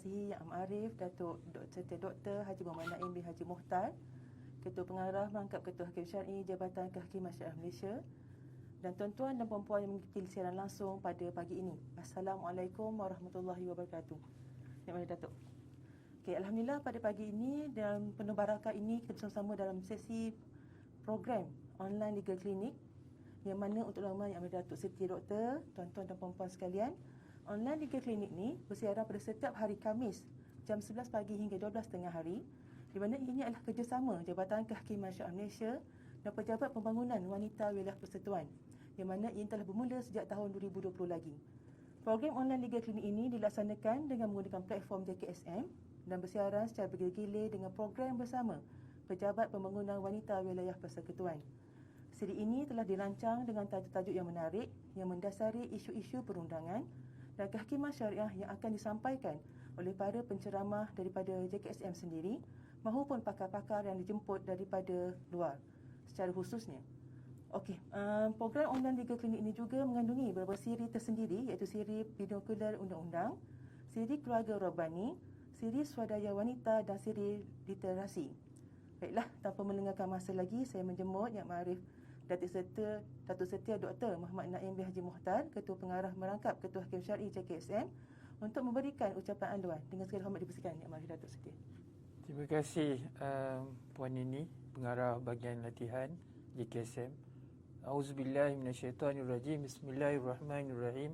Yang Arif, Datuk Dr. Dr. Haji Muhammad Naim bin Haji Muhtar, Ketua Pengarah Merangkap Ketua Hakim Syar'i Jabatan Kehakiman Syariah Malaysia, dan tuan-tuan dan puan-puan yang mengikuti siaran langsung pada pagi ini. Assalamualaikum warahmatullahi wabarakatuh. Terima kasih Datuk. Okay, Alhamdulillah pada pagi ini dan penuh barakah ini kita bersama-sama dalam sesi program online legal clinic yang mana untuk lama yang amat Datuk Siti Doktor, tuan-tuan dan puan-puan sekalian. Online legal clinic ni bersiaran pada setiap hari Khamis jam 11 pagi hingga 12.30 hari, di mana ini adalah kerjasama Jabatan Kehakiman Syariah Malaysia dan Pejabat Pembangunan Wanita Wilayah Persekutuan, yang mana ini telah bermula sejak tahun 2020 lagi. Program online legal clinic ini dilaksanakan dengan menggunakan platform JKSM dan bersiaran secara bergilir-gilir dengan program bersama Pejabat Pembangunan Wanita Wilayah Persekutuan. Siri ini telah dirancang dengan tajuk-tajuk yang menarik yang mendasari isu-isu perundangan dan kehakiman syariah yang akan disampaikan oleh para penceramah daripada JKSM sendiri maupun pakar-pakar yang dijemput daripada luar secara khususnya. Okey, program online legal clinic ini juga mengandungi beberapa siri tersendiri, iaitu siri binokular undang-undang, siri keluarga Rabbani, siri swadaya wanita dan siri literasi. Baiklah, tanpa melengahkan masa lagi, saya menjemput Yang Ma'arif Datuk Setia Dr. Muhammad Naim bin Haji Muhtar, Ketua Pengarah Merangkap Ketua Hakim Syar'i JKSM, untuk memberikan ucapan anduan. Dengan segala hormat dipersilakan Yang Ma'arif Datuk Setia. Terima kasih Puan Nini, Pengarah Bahagian Latihan JKSM. Auzubillahi minasyaitanirrajim. Bismillahirrahmanirrahim.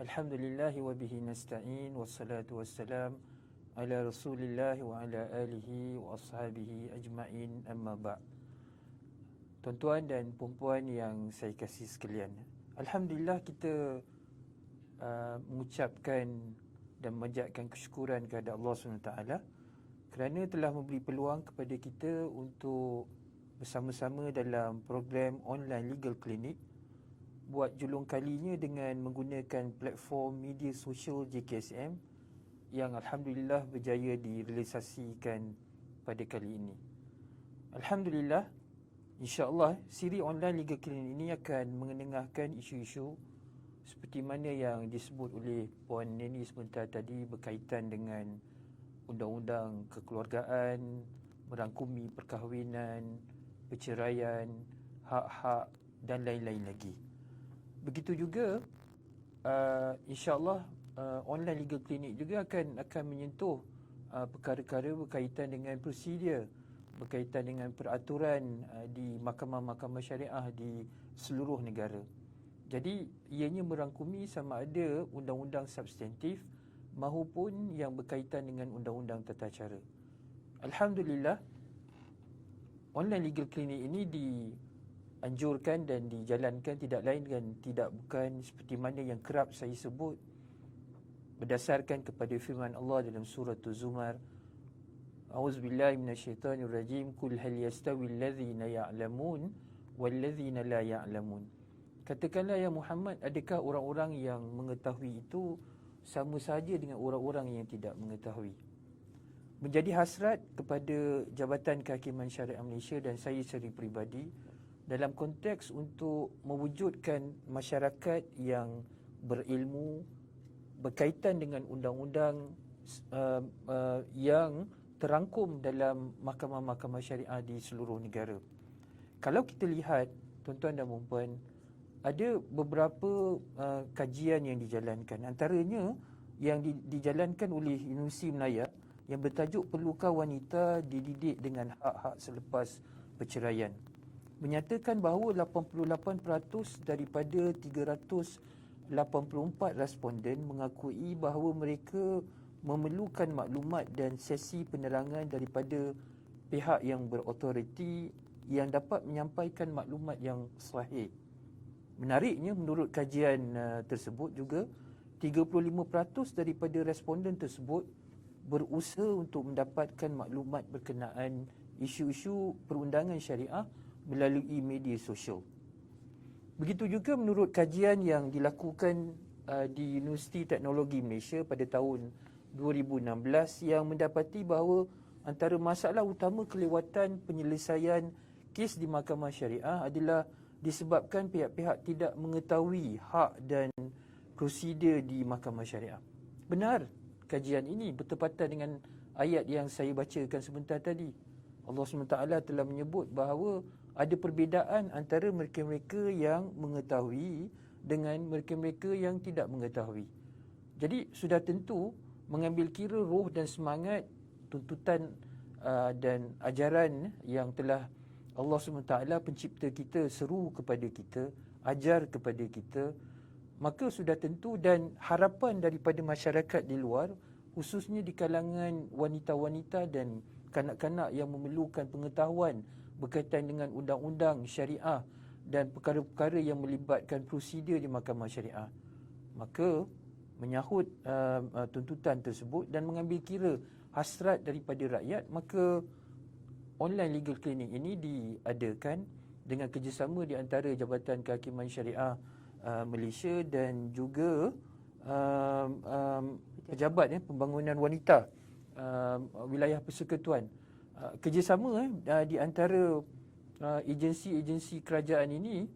Alhamdulillahi wa bihi nasta'in, wassalatu wassalam ala Rasulillah wa ala alihi wa ashabihi ajma'in, amma ba'. Tuan-tuan dan puan-puan yang saya kasih sekalian, alhamdulillah kita mengucapkan dan memanjatkan kesyukuran kepada Allah SWT kerana telah memberi peluang kepada kita untuk bersama-sama dalam program online legal clinic, buat julung kalinya dengan menggunakan platform media sosial JKSM yang alhamdulillah berjaya direalisasikan pada kali ini. Alhamdulillah, insya-Allah siri online legal clinic ini akan mengenengahkan isu-isu seperti mana yang disebut oleh Puan Neni sebentar tadi berkaitan dengan undang-undang kekeluargaan, merangkumi perkahwinan, perceraian, hak-hak dan lain-lain lagi. Begitu juga insya-Allah online legal clinic juga akan menyentuh perkara-perkara berkaitan dengan prosedur, berkaitan dengan peraturan di mahkamah-mahkamah syariah di seluruh negara. Jadi ianya merangkumi sama ada undang-undang substantif maupun yang berkaitan dengan undang-undang tata cara. Alhamdulillah, online legal clinic ini dianjurkan dan dijalankan tidak lain dan tidak bukan seperti mana yang kerap saya sebut, berdasarkan kepada firman Allah dalam surah Az-Zumar, A'udzubillahi minasyaitanirrajim, Qul hal yastawil ladzina ya'lamun wal ladzina la ya'lamun. Katakanlah ya Muhammad, adakah orang-orang yang mengetahui itu sama saja dengan orang-orang yang tidak mengetahui? Menjadi hasrat kepada Jabatan Kehakiman Syariah Malaysia dan saya secara peribadi dalam konteks untuk mewujudkan masyarakat yang berilmu berkaitan dengan undang-undang yang terangkum dalam mahkamah-mahkamah syariah di seluruh negara. Kalau kita lihat, tuan-tuan dan puan-puan, ada beberapa kajian yang dijalankan. Antaranya yang dijalankan oleh Universiti Melaya yang bertajuk Perlukah Wanita Dididik dengan Hak-Hak Selepas Perceraian, menyatakan bahawa 88% daripada 384 responden mengakui bahawa mereka memerlukan maklumat dan sesi penerangan daripada pihak yang berautoriti yang dapat menyampaikan maklumat yang sahih. Menariknya, menurut kajian tersebut juga 35% daripada responden tersebut berusaha untuk mendapatkan maklumat berkenaan isu-isu perundangan syariah melalui media sosial. Begitu juga menurut kajian yang dilakukan di Universiti Teknologi Malaysia pada tahun 2016 yang mendapati bahawa antara masalah utama kelewatan penyelesaian kes di mahkamah syariah adalah disebabkan pihak-pihak tidak mengetahui hak dan prosedur di mahkamah syariah. Benar, kajian ini bertepatan dengan ayat yang saya bacakan sebentar tadi. Allah SWT telah menyebut bahawa ada perbezaan antara mereka-mereka yang mengetahui dengan mereka-mereka yang tidak mengetahui. Jadi sudah tentu mengambil kira roh dan semangat tuntutan dan ajaran yang telah Allah SWT pencipta kita seru kepada kita, ajar kepada kita, maka sudah tentu dan harapan daripada masyarakat di luar, khususnya di kalangan wanita-wanita dan kanak-kanak yang memerlukan pengetahuan berkaitan dengan undang-undang syariah dan perkara-perkara yang melibatkan prosedur di mahkamah syariah, maka menyahut tuntutan tersebut dan mengambil kira hasrat daripada rakyat, maka online legal clinic ini diadakan dengan kerjasama di antara Jabatan Kehakiman Syariah Malaysia dan juga Pejabat Pembangunan Wanita Wilayah Persekutuan. Kerjasama di antara agensi-agensi kerajaan ini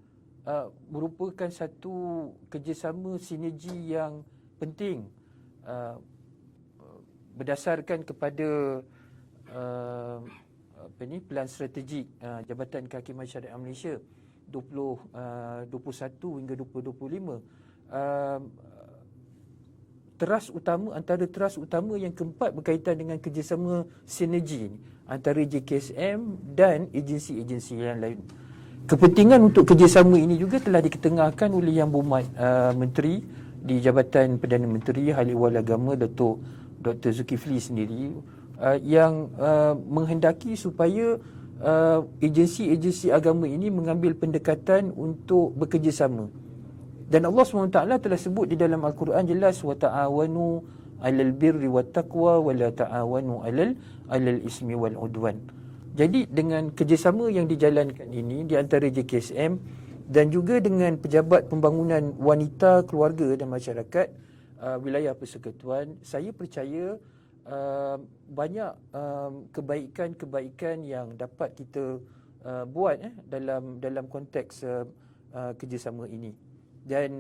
merupakan satu kerjasama sinergi yang penting berdasarkan kepada Pelan Strategik Jabatan Kehakiman Syariah Malaysia 2021 hingga 2025. Antara teras utama yang keempat berkaitan dengan kerjasama sinergi antara JKSM dan agensi-agensi yang lain. Kepentingan untuk kerjasama ini juga telah diketengahkan oleh Yang Berhormat Menteri di Jabatan Perdana Menteri Hal Ehwal Agama Datuk Dr. Zulkifli sendiri, yang menghendaki supaya agensi-agensi agama ini mengambil pendekatan untuk bekerjasama. Dan Allah SWT telah sebut di dalam Al-Quran jelas, wa ta'awanu 'alal birri wat taqwa wa la ta'awanu 'alal ismi wal udwan. Jadi dengan kerjasama yang dijalankan ini di antara JKSM dan juga dengan Pejabat Pembangunan Wanita, Keluarga dan Masyarakat Wilayah Persekutuan, saya percaya banyak kebaikan-kebaikan yang dapat kita buat dalam konteks kerjasama ini. Dan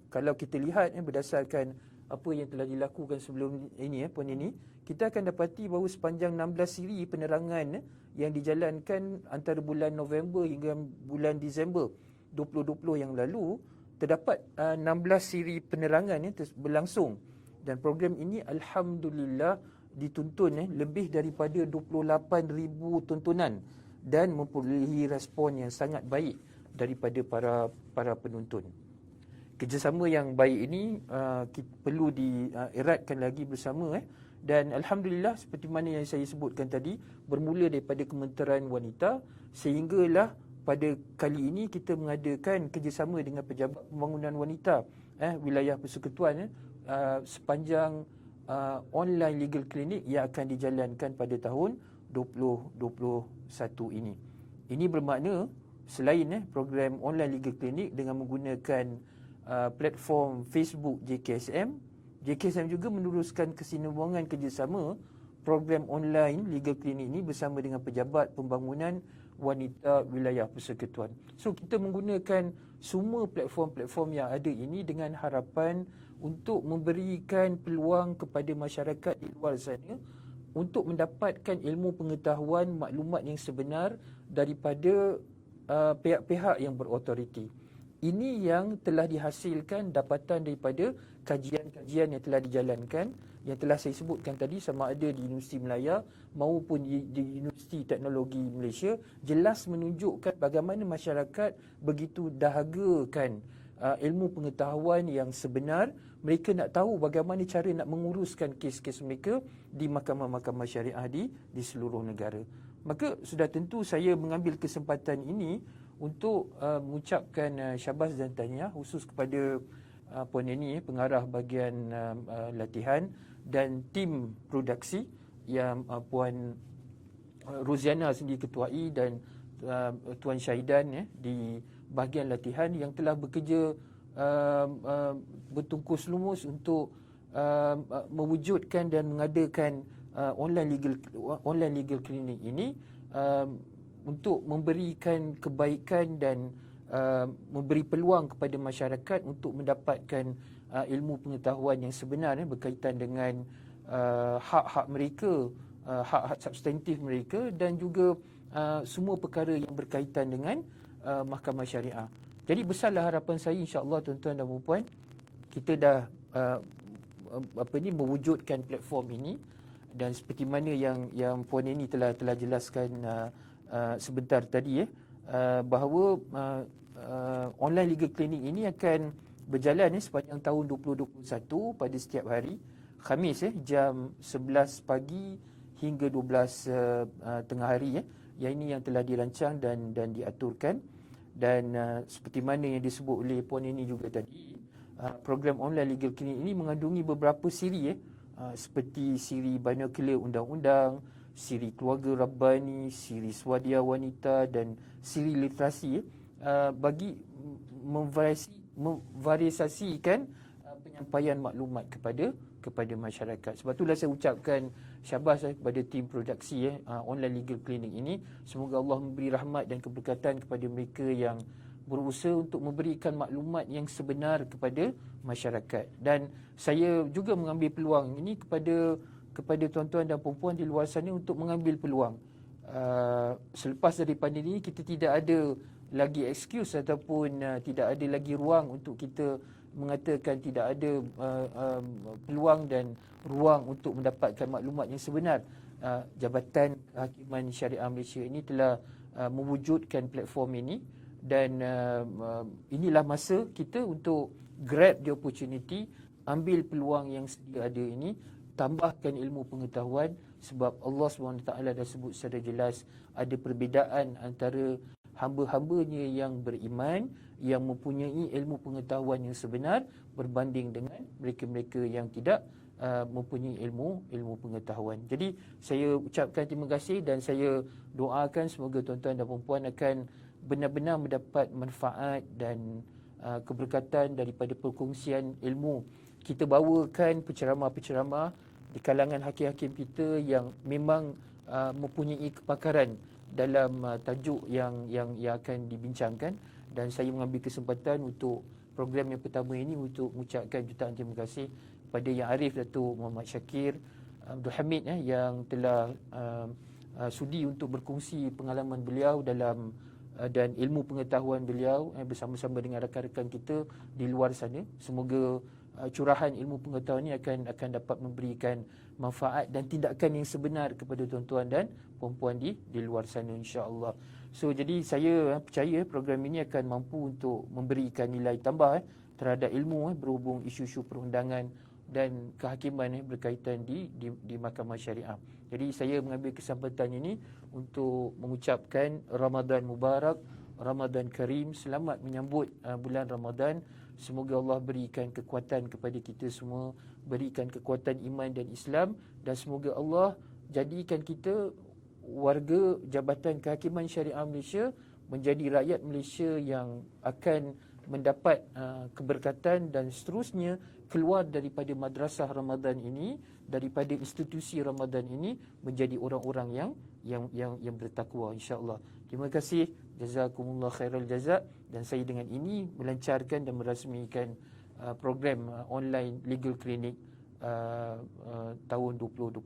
kalau kita lihat berdasarkan apa yang telah dilakukan sebelum ini, Puan Nini, kita akan dapati bahawa sepanjang 16 siri penerangan yang dijalankan antara bulan November hingga bulan Disember 2020 yang lalu, terdapat 16 siri penerangan berlangsung. Dan program ini alhamdulillah dituntun lebih daripada 28,000 tontonan dan memperolehi respon yang sangat baik daripada para penonton. Kerjasama yang baik ini perlu dieratkan lagi bersama dan alhamdulillah seperti mana yang saya sebutkan tadi, bermula daripada Kementerian Wanita sehinggalah pada kali ini kita mengadakan kerjasama dengan Pejabat Pembangunan Wanita Wilayah Persekutuan sepanjang online legal clinic yang akan dijalankan pada tahun 2021 ini. Ini bermakna selain program online legal clinic dengan menggunakan platform Facebook JKSM juga meneruskan kesinambungan kerjasama program online legal clinic ini bersama dengan Pejabat Pembangunan Wanita Wilayah Persekutuan. So kita menggunakan semua platform-platform yang ada ini dengan harapan untuk memberikan peluang kepada masyarakat di luar sana untuk mendapatkan ilmu pengetahuan, maklumat yang sebenar daripada pihak-pihak yang berautoriti. Ini yang telah dihasilkan dapatan daripada kajian-kajian yang telah dijalankan, yang telah saya sebutkan tadi, sama ada di Universiti Melaya maupun di Universiti Teknologi Malaysia, jelas menunjukkan bagaimana masyarakat begitu dahagakan ilmu pengetahuan yang sebenar. Mereka nak tahu bagaimana cara nak menguruskan kes-kes mereka di mahkamah-mahkamah syariah di seluruh negara. Maka sudah tentu saya mengambil kesempatan ini untuk mengucapkan syabas dan tahniah khusus kepada Puan Nini, pengarah bahagian latihan, dan tim produksi yang Puan Roziana sendiri ketuai, dan Tuan Syahidan di bahagian latihan yang telah bekerja bertungkus lumus untuk mewujudkan dan mengadakan online legal clinic ini untuk memberikan kebaikan dan memberi peluang kepada masyarakat untuk mendapatkan ilmu pengetahuan yang sebenar berkaitan dengan hak-hak mereka, hak-hak substantif mereka, dan juga semua perkara yang berkaitan dengan mahkamah syariah. Jadi besarlah harapan saya, insya-Allah tuan-tuan dan puan-puan, kita dah mewujudkan platform ini, dan seperti mana yang Puan Eni telah jelaskan sebentar tadi, bahawa online legal clinic ini akan berjalan sepanjang tahun 2021 pada setiap hari Khamis jam 11 pagi hingga 12 tengah hari. Yang ini yang telah dirancang dan diaturkan, dan seperti mana yang disebut oleh Puan Eni juga tadi, program online legal clinic ini mengandungi beberapa siri seperti siri binoklear undang-undang, siri keluarga Rabbani, siri swadia wanita, dan siri literasi bagi memvariasikan penyampaian maklumat kepada masyarakat. Sebab itulah saya ucapkan syabas kepada tim produksi online legal clinic ini. Semoga Allah memberi rahmat dan keberkatan kepada mereka yang berusaha untuk memberikan maklumat yang sebenar kepada masyarakat. Dan saya juga mengambil peluang ini kepada tuan-tuan dan puan-puan di luar sana untuk mengambil peluang. Selepas daripada ini, kita tidak ada lagi excuse ataupun tidak ada lagi ruang untuk kita mengatakan tidak ada peluang dan ruang untuk mendapatkan maklumat yang sebenar. Jabatan Kehakiman Syariah Malaysia ini telah mewujudkan platform ini, dan inilah masa kita untuk grab the opportunity, ambil peluang yang sedia ada ini, tambahkan ilmu pengetahuan, sebab Allah SWT dah sebut secara jelas ada perbezaan antara hamba-hambanya yang beriman, yang mempunyai ilmu pengetahuan yang sebenar, berbanding dengan mereka-mereka yang tidak mempunyai ilmu pengetahuan. Jadi saya ucapkan terima kasih, dan saya doakan semoga tuan-tuan dan puan-puan akan benar-benar mendapat manfaat dan keberkatan daripada perkongsian ilmu. Kita bawakan penceramah-penceramah di kalangan hakim-hakim kita yang memang mempunyai kepakaran dalam tajuk yang akan dibincangkan, dan saya mengambil kesempatan untuk program yang pertama ini untuk mengucapkan jutaan terima kasih kepada Yang Arif Datuk Muhammad Syakir Abdul Hamid yang telah sudi untuk berkongsi pengalaman beliau dalam dan ilmu pengetahuan beliau bersama-sama dengan rakan-rakan kita di luar sana. Semoga curahan ilmu pengetahuan ini akan dapat memberikan manfaat dan tindakan yang sebenar kepada tuan-tuan dan puan-puan di luar sana, insya-Allah. So jadi saya percaya program ini akan mampu untuk memberikan nilai tambah terhadap ilmu berhubung isu-isu perundangan dan kehakiman berkaitan di mahkamah syariah. Jadi saya mengambil kesempatan ini untuk mengucapkan Ramadan Mubarak, Ramadan Karim, selamat menyambut bulan Ramadan. Semoga Allah berikan kekuatan kepada kita semua, berikan kekuatan iman dan Islam, dan semoga Allah jadikan kita warga Jabatan Kehakiman Syariah Malaysia menjadi rakyat Malaysia yang akan mendapat keberkatan dan seterusnya keluar daripada madrasah Ramadan ini, daripada institusi Ramadan ini, menjadi orang-orang yang bertakwa, insya-Allah. Terima kasih. Jazakumullah khairal jazak. Dan saya dengan ini melancarkan dan merasmikan program online legal clinic tahun 2021.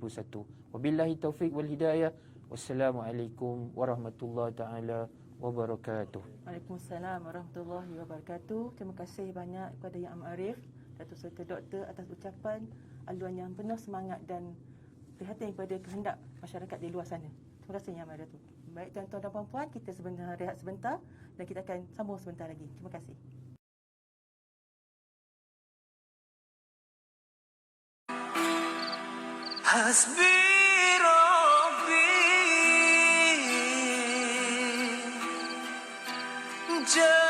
Wabillahi taufik wal hidayah. Wassalamualaikum warahmatullahi taala wabarakatuh. Waalaikumsalam warahmatullahi wabarakatuh. Terima kasih banyak kepada Yang Arif Datuk Serta Doktor atas ucapan aluan yang penuh semangat dan prihatin kepada kehendak masyarakat di luar sana. Terima kasih Yang Arif Datuk. Baik tuan-tuan dan puan-puan, kita sebentar rehat sebentar dan kita akan sambung sebentar lagi. Terima kasih. Hasbi Rabbi Jallallah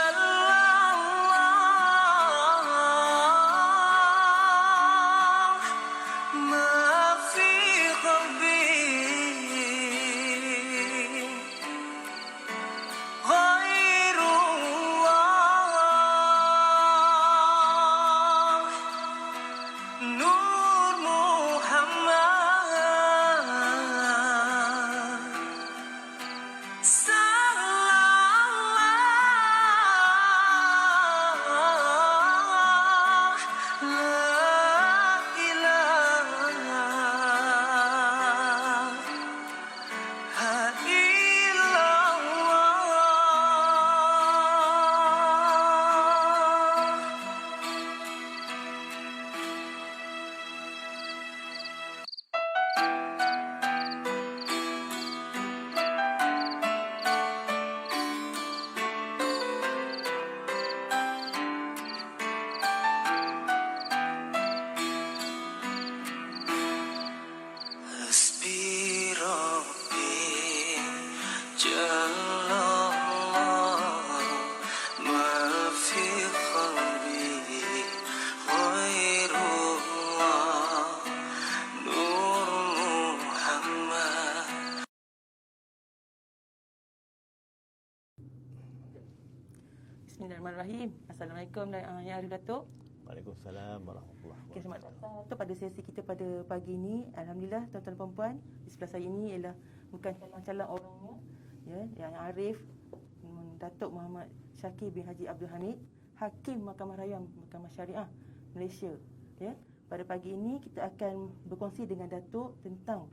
ma fi qalbi ghairullah Nur Muhammad sallallahu Bismillahirrahmanirrahim. Assalamualaikum Yang Arif Datuk. Waalaikumsalam warahmatullahi Okay, selamat wabarakatuh. datang Datuk pada sesi kita pada pagi ini. Alhamdulillah tuan-tuan dan puan-puan, di sebelah saya ini ialah bukan calon-calon orangnya, ya, Yang Arif Datuk Muhammad Syakir bin Haji Abdul Hamid, Hakim Mahkamah Raya Mahkamah Syariah Malaysia. Ya, pada pagi ini kita akan berkongsi dengan Datuk tentang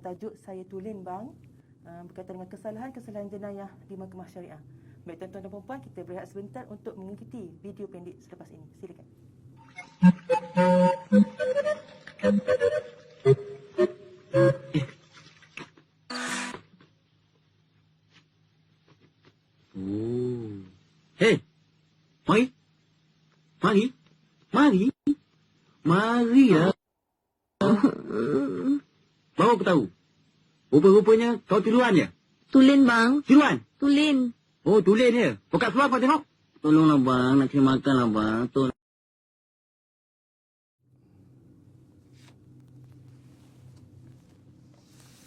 tajuk Saya Tulen Bang, berkaitan dengan kesalahan-kesalahan jenayah di Mahkamah Syariah. Baik tuan-tuan dan puan-puan, kita berehat sebentar untuk mengikuti video pendek selepas ini. Silakan. Hei, mari ya. Bawa aku tahu. Rupa-rupanya kau tiluan ya? Tulen bang, Tiluan? tulen. Oh, tulen ya. Buka seluar kau tengok. Tolonglah bang, nak kena makan lah bang. Tolong.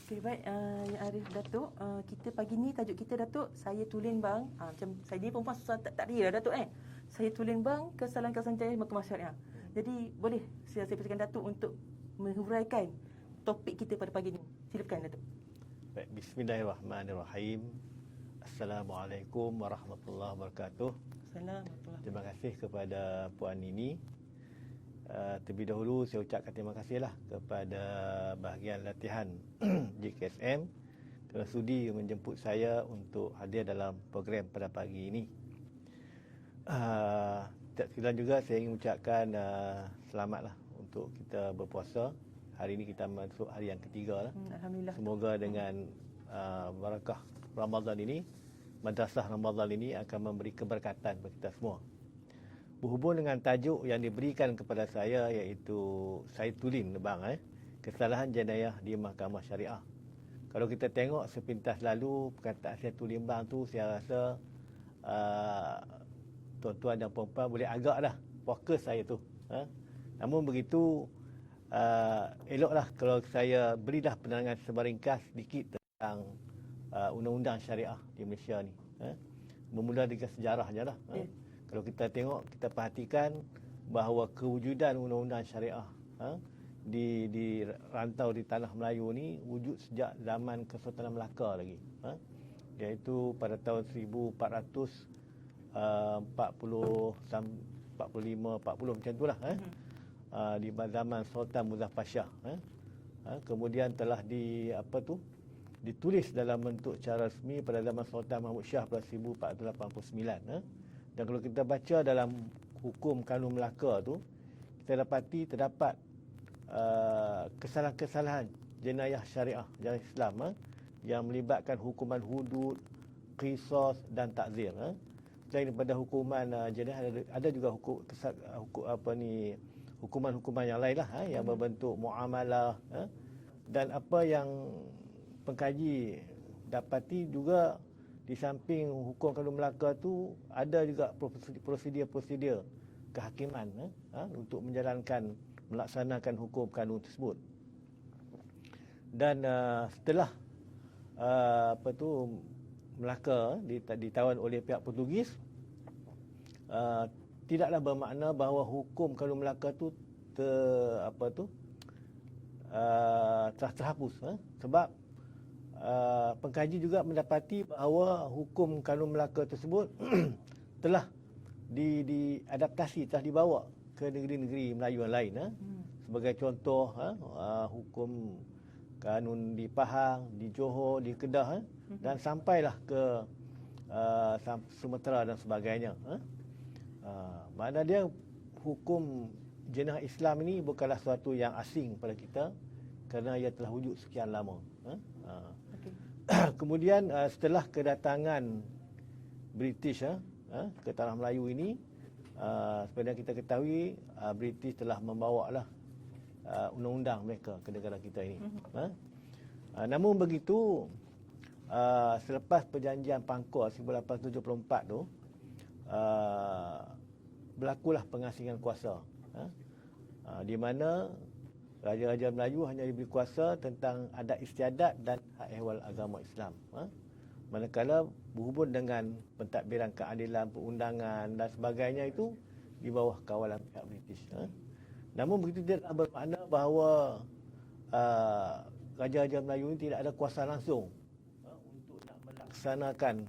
Okay, baik Yang Arif Datuk, kita pagi ni tajuk kita Datuk, Saya Tulen Bang. Macam saya ni perempuan susah tak ria lah Datuk Saya Tulen Bang, kesalahan-kesalahan jenayah Mahkamah Syariah. Jadi boleh saya persilakan Datuk untuk menghuraikan topik kita pada pagi ni. Silakan Datuk. Baik, bismillahirrahmanirrahim. Assalamualaikum warahmatullahi wabarakatuh. Assalamualaikum. Terima kasih kepada Puan Nini. Terlebih dahulu saya ucapkan terima kasihlah kepada bahagian latihan JKSM kerana sudi menjemput saya untuk hadir dalam program pada pagi ini. Tak sekalian juga saya ingin ucapkan selamatlah untuk kita berpuasa. Hari ini kita masuk hari yang ketiga lah. Alhamdulillah. Semoga dengan barakah Ramadan ini, madrasah Ramadan ini akan memberi keberkatan kepada kita semua. Berhubung dengan tajuk yang diberikan kepada saya, iaitu Saya Tulen Bang, kesalahan jenayah di Mahkamah Syariah. Kalau kita tengok sepintas lalu, perkataan Saya Tulen Bang tu saya rasa tuan-tuan dan puan-puan boleh agak dah fokus saya tu. Namun begitu, eloklah kalau saya berilah penerangan sebaringkas sedikit tentang undang-undang syariah di Malaysia ni. Bermula dengan sejarahnya lah. Kalau kita tengok, kita perhatikan bahawa kewujudan undang-undang syariah di rantau di tanah Melayu ni wujud sejak zaman Kesultanan Melaka lagi. Iaitu pada tahun 1445-40 macam itulah. Di zaman Sultan Muzaffar Shah. Kemudian telah ditulis dalam bentuk cara resmi pada zaman Sultan Mahmud Shah pada 1489. Dan kalau kita baca dalam hukum kanun Melaka tu, kita dapati terdapat kesalahan-kesalahan jenayah syariah, jenayah Islam yang melibatkan hukuman hudud, qisas dan takzir. Selain daripada hukuman jenayah, ada juga hukuman-hukuman yang lain lah, yang berbentuk muamalah. Dan apa yang pengkaji dapati juga, di samping hukum kanun Melaka tu ada juga prosedur-prosedur kehakiman untuk melaksanakan hukum kanun tersebut. Dan setelah Melaka ditawan oleh pihak Portugis, tidaklah bermakna bahawa hukum kanun Melaka tu terhapus. Sebab pengkaji juga mendapati bahawa hukum kanun Melaka tersebut telah diadaptasi, telah dibawa ke negeri-negeri Melayu yang lain. Sebagai contoh, hukum kanun di Pahang, di Johor, di Kedah, dan sampailah ke Sumatera dan sebagainya. Makna dia hukum jenayah Islam ini bukanlah sesuatu yang asing pada kita, kerana ia telah wujud sekian lama. Kemudian setelah kedatangan British ke tanah Melayu ini, seperti yang kita ketahui, British telah membawalah undang-undang mereka ke negara kita ini. Namun begitu, selepas perjanjian Pangkor 1874 tu, berlakulah pengasingan kuasa, di mana Raja-Raja Melayu hanya diberi kuasa tentang adat istiadat dan hak ehwal agama Islam. Manakala berhubung dengan pentadbiran keadilan, perundangan dan sebagainya itu di bawah kawalan pihak British. Namun begitu tidak bermakna bahawa Raja-Raja Melayu ini tidak ada kuasa langsung untuk nak melaksanakan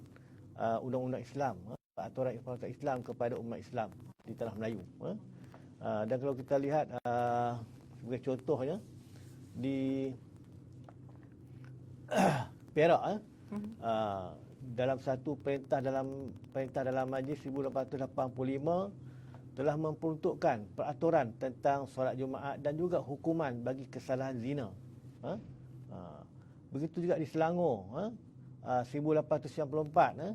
undang-undang Islam, peraturan Islam kepada umat Islam di tanah Melayu. Dan kalau kita lihat sebagai contohnya di Perak, dalam satu perintah dalam Majlis 1885 telah memperuntukkan peraturan tentang solat Jumaat dan juga hukuman bagi kesalahan zina. Begitu juga di Selangor, 1894,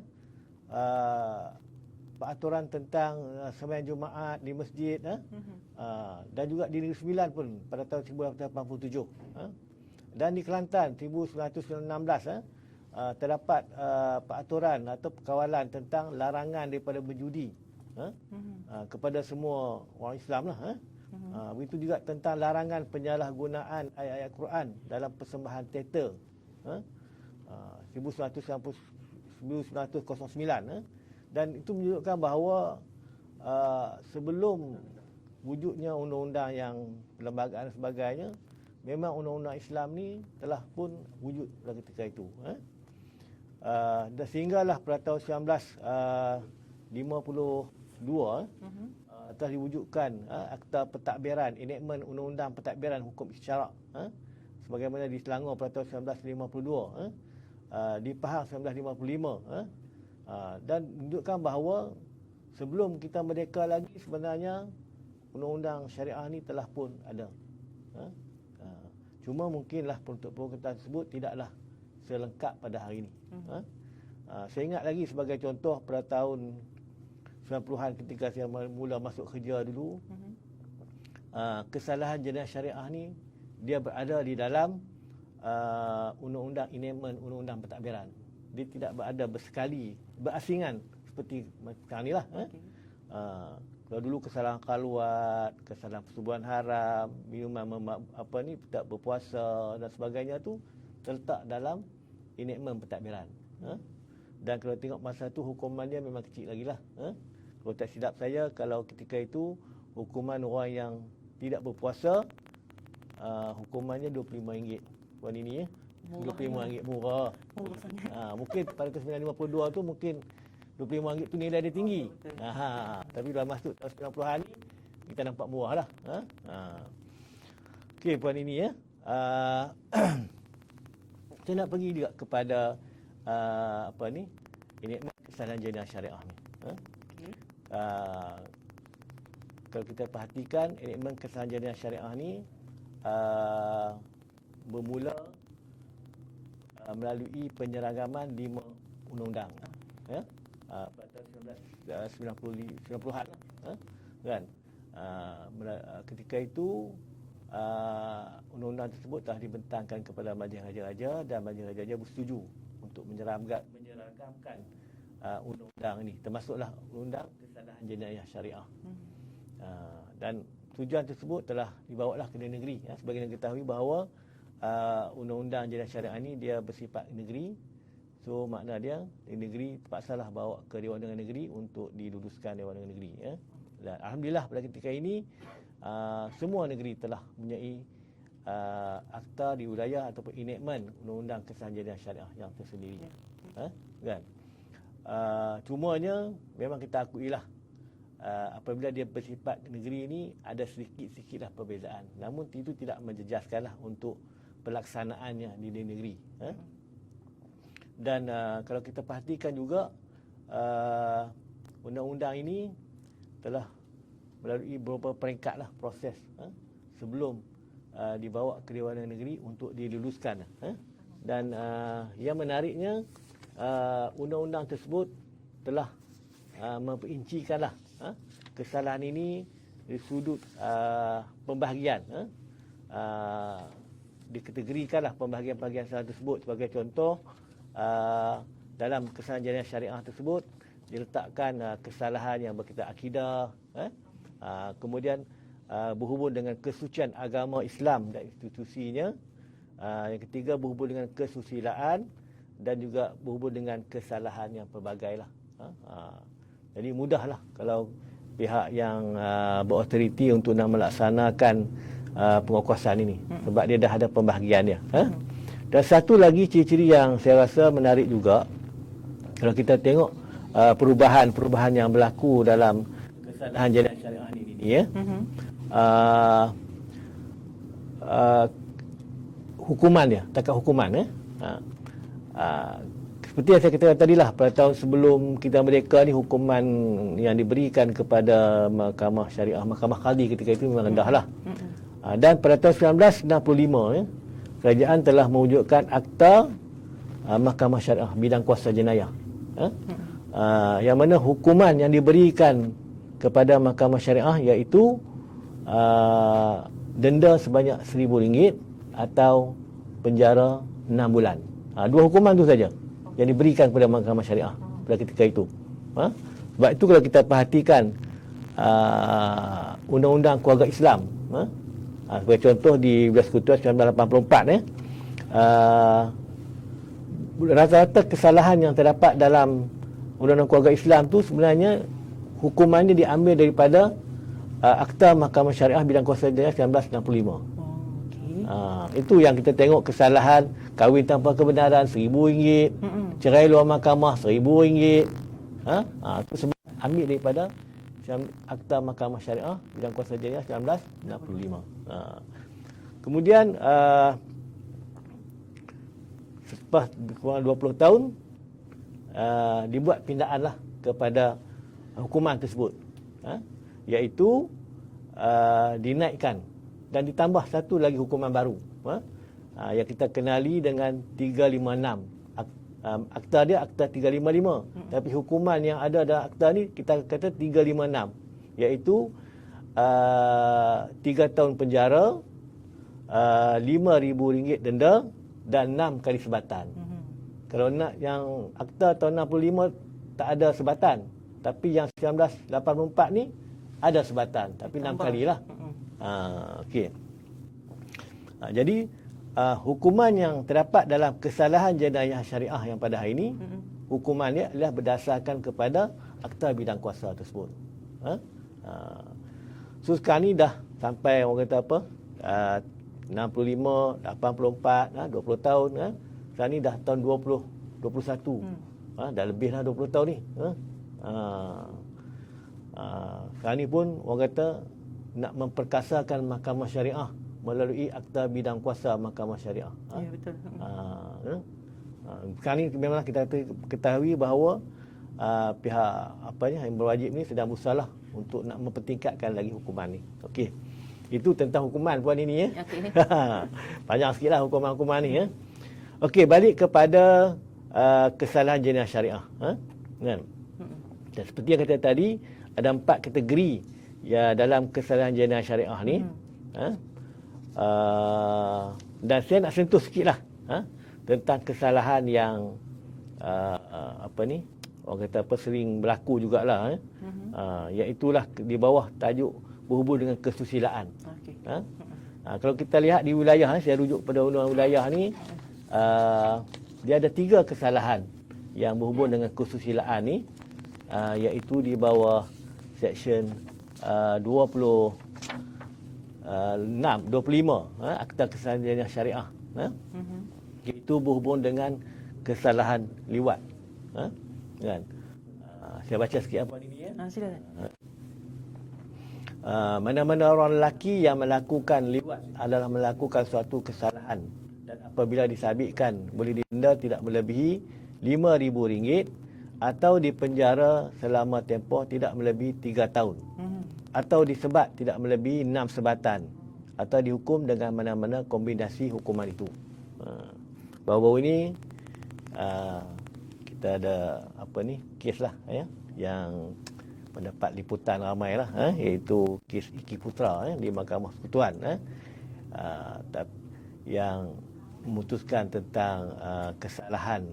peraturan tentang sembahyang Jumaat di masjid, dan juga di Negeri Sembilan pun pada tahun 1887. Dan di Kelantan 1916 terdapat peraturan atau kawalan tentang larangan daripada berjudi kepada semua orang Islam lah. Begitu juga tentang larangan penyalahgunaan ayat-ayat Quran dalam persembahan teater 1909. Dan itu menunjukkan bahawa sebelum wujudnya undang-undang yang perlembagaan dan sebagainya, memang undang-undang Islam ni telah pun wujud pada ketika itu. Dan sehinggalah pada tahun 1952 telah diwujudkan Akta Pentadbiran, enactment Undang-Undang Pentadbiran Hukum Isyarak, sebagaimana di Selangor pada tahun 1952, di Pahang 1955, dan menunjukkan bahawa sebelum kita merdeka lagi sebenarnya undang-undang syariah ni telah pun ada. Cuma mungkinlah peruntukan tersebut tidaklah selengkap pada hari ini. Saya ingat lagi sebagai contoh pada tahun 90-an ketika saya mula masuk kerja dulu, kesalahan jenayah syariah ni dia berada di dalam undang-undang enactment undang-undang pentadbiran. Dia tidak berada berasingan seperti sekarang ni lah. Kalau dulu kesalahan kaluat, kesalahan persetubuhan haram, minuman tak berpuasa dan sebagainya tu terletak dalam enactment pentadbiran. Dan kalau tengok masa tu hukuman dia memang kecil lagi lah. Kalau tak silap saya, kalau ketika itu hukuman orang yang tidak berpuasa, hukumannya RM25. Puan ini RM25 murah. Murah sangat. Mungkin pada tahun 1952 tu mungkin RM25 tu nilai dia tinggi. Tapi dalam masuk tahun 90-an ni kita nampak murah lah. Okey puan ini ya. Saya nak pergi juga kepada ini kesalahan jenayah syariah ni. Kalau kita perhatikan enactment kesalahan jenayah syariah ni bermula melalui penyeragaman 5 undang-undang pada tahun 1990-an kan. Ketika itu undang-undang tersebut telah dibentangkan kepada Majlis Raja-Raja dan Majlis Raja-Raja bersetuju untuk menyeragamkan undang-undang ini, termasuklah undang kesalahan jenayah syariah. Dan tujuan tersebut telah dibawalah ke negeri. Sebagaimana kita ketahui bahawa undang-undang jenayah syariah ini dia bersifat negeri. So makna dia di negeri terpaksalah bawa ke Dewan Undangan Negeri untuk diluluskan Dewan Undangan Negeri. Dan alhamdulillah pada ketika ini semua negeri telah mempunyai akta di wilayah ataupun enactment undang-undang kesalahan jenayah syariah yang tersendiri. Kan? Cumanya memang kita akuilah apabila dia bersifat negeri ini ada sedikit-sedikitlah perbezaan. Namun itu tidak menjejaskanlah untuk pelaksanaannya di negeri. Dan kalau kita perhatikan juga undang-undang ini telah melalui beberapa peringkatlah proses sebelum dibawa ke Dewan Undangan Negeri untuk diluluskan. Dan yang menariknya undang-undang tersebut telah memperincikanlah kesalahan ini dari sudut pembahagian. Dikategorikanlah pembahagian-pembahagian kesalahan tersebut. Sebagai contoh, dalam kesalahan jenayah syariah tersebut diletakkan kesalahan yang berkaitan akidah, kemudian berhubung dengan kesucian agama Islam dan institusinya, yang ketiga berhubung dengan kesusilaan, dan juga berhubung dengan kesalahan yang pelbagai lah. Jadi mudahlah kalau pihak yang berautoriti untuk nak melaksanakan pengukuasan ini, sebab dia dah ada pembahagian dia. Dan satu lagi ciri-ciri yang saya rasa menarik juga, kalau kita tengok perubahan-perubahan yang berlaku dalam kesalahan jenayah syariah ini ya. Hukuman dia, takat hukuman seperti yang saya katakan tadilah, pada tahun sebelum kita merdeka ni, hukuman yang diberikan kepada mahkamah syariah, mahkamah qadi ketika itu memang rendah lah. Dan pada tahun 1965 kerajaan telah mewujudkan Akta Mahkamah Syariah Bidang Kuasa Jenayah, yang mana hukuman yang diberikan kepada mahkamah syariah iaitu denda sebanyak RM1,000 atau penjara 6 bulan. Dua hukuman tu saja yang diberikan kepada mahkamah syariah pada ketika itu. Sebab itu kalau kita perhatikan undang-undang keluarga Islam, sebagai contoh di Bulan Sekutu 1984, rata-rata kesalahan yang terdapat dalam undang-undang keluarga Islam tu sebenarnya hukumannya diambil daripada Akta Mahkamah Syariah Bidang Kuasa Jenayah 1965. Itu yang kita tengok kesalahan kahwin tanpa kebenaran RM1,000, cerai luar mahkamah RM1,000. Itu sebab ambil daripada Akta Mahkamah Syariah Bidang Kuasa Jenayah 1965. Kemudian selepas kurang 20 tahun dibuat pindaanlah kepada hukuman tersebut, iaitu dinaikkan dan ditambah satu lagi hukuman baru, yang kita kenali dengan 356. Akta dia Akta 355, tapi hukuman yang ada dalam akta ni kita kata 356, iaitu 3 tahun penjara, RM5,000 denda dan 6 kali sebatan. Kalau nak yang akta tahun 65 tak ada sebatan, tapi yang 1984 ni ada sebatan, tapi 6 kali lah. Okey. Jadi hukuman yang terdapat dalam kesalahan jenayah syariah yang pada hari ini, hukuman dia adalah berdasarkan kepada Akta Bidang Kuasa tersebut. So sekarang ni dah sampai orang kata apa, 65, 84, 20 tahun. Sekarang ni dah tahun 2021. Dah lebih dah 20 tahun ni. Sekarang ni pun orang kata nak memperkasakan mahkamah syariah melalui Akta Bidang Kuasa Mahkamah Syariah. Ya, betul. Sekarang ni memanglah kita ketahui bahawa pihak yang berwajib ni sedang berusaha untuk nak mempertingkatkan lagi hukuman ni. Okey. Itu tentang hukuman puan ini ya. Okay. Panjang sikitlah hukuman-hukuman ni ya. Okey, balik kepada kesalahan jenayah syariah. Kan? Dan seperti yang kata tadi, ada 4 kategori ya dalam kesalahan jenayah syariah ni. Dan saya nak sentuh sikitlah tentang kesalahan yang orang kata sering berlaku jugalah, iaitulah di bawah tajuk berhubung dengan kesusilaan. Okay. Kalau kita lihat di wilayah, saya rujuk pada undang-undang wilayah ni, dia ada 3 kesalahan yang berhubung dengan kesusilaan ni, iaitu di bawah seksyen 25 Akta Kesalahan Jenayah Syariah, iaitu berhubung dengan kesalahan liwat. Kan? Saya baca sikit apa ini ya. Silakan. Mana-mana orang lelaki yang melakukan liwat adalah melakukan suatu kesalahan, dan apabila disabitkan boleh didenda tidak melebihi RM5,000 atau dipenjara selama tempoh tidak melebihi 3 tahun, atau disebat tidak melebihi 6 sebatan, atau dihukum dengan mana-mana kombinasi hukuman itu. Baru-baru ini kita ada kes lah ya, yang mendapat liputan ramai lah, iaitu kes Iki Putra di Mahkamah Persekutuan, yang memutuskan tentang kesalahan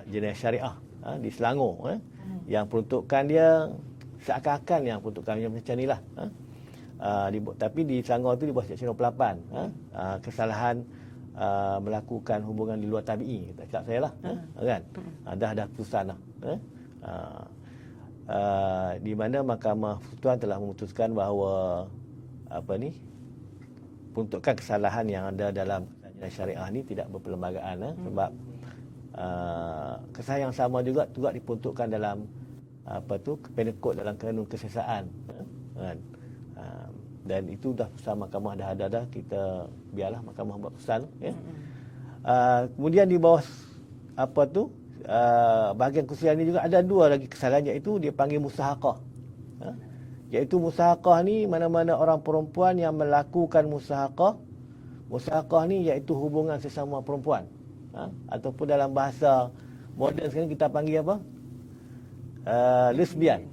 jenayah syariah di Selangor, yang peruntukan dia seakan-akan yang peruntukan macam ni lah, tapi di Selangor tu di bawah seksyen 28, kesalahan melakukan hubungan di luar tabi'i, tak cakap saya lah, kan? Dah keputusan lah. Di mana Mahkamah Persekutuan telah memutuskan bahawa peruntukan kesalahan yang ada dalam perjanjian syariah ni tidak berperlembagaan, sebab kesalahan yang sama juga diperuntukkan dalam penal kod dalam kanun kesesaan, kan? Dan itu dah putusan mahkamah dah ada, kita biarlah mahkamah buat putusan, ya. Kemudian di bawah bahagian kerusian ni juga ada dua lagi kesalahan, iaitu dia panggil musahaqah. Iaitu musahaqah ni mana-mana orang perempuan yang melakukan musahaqah. Musahaqah ni iaitu hubungan sesama perempuan, ataupun dalam bahasa moden sekarang kita panggil apa? Lesbian.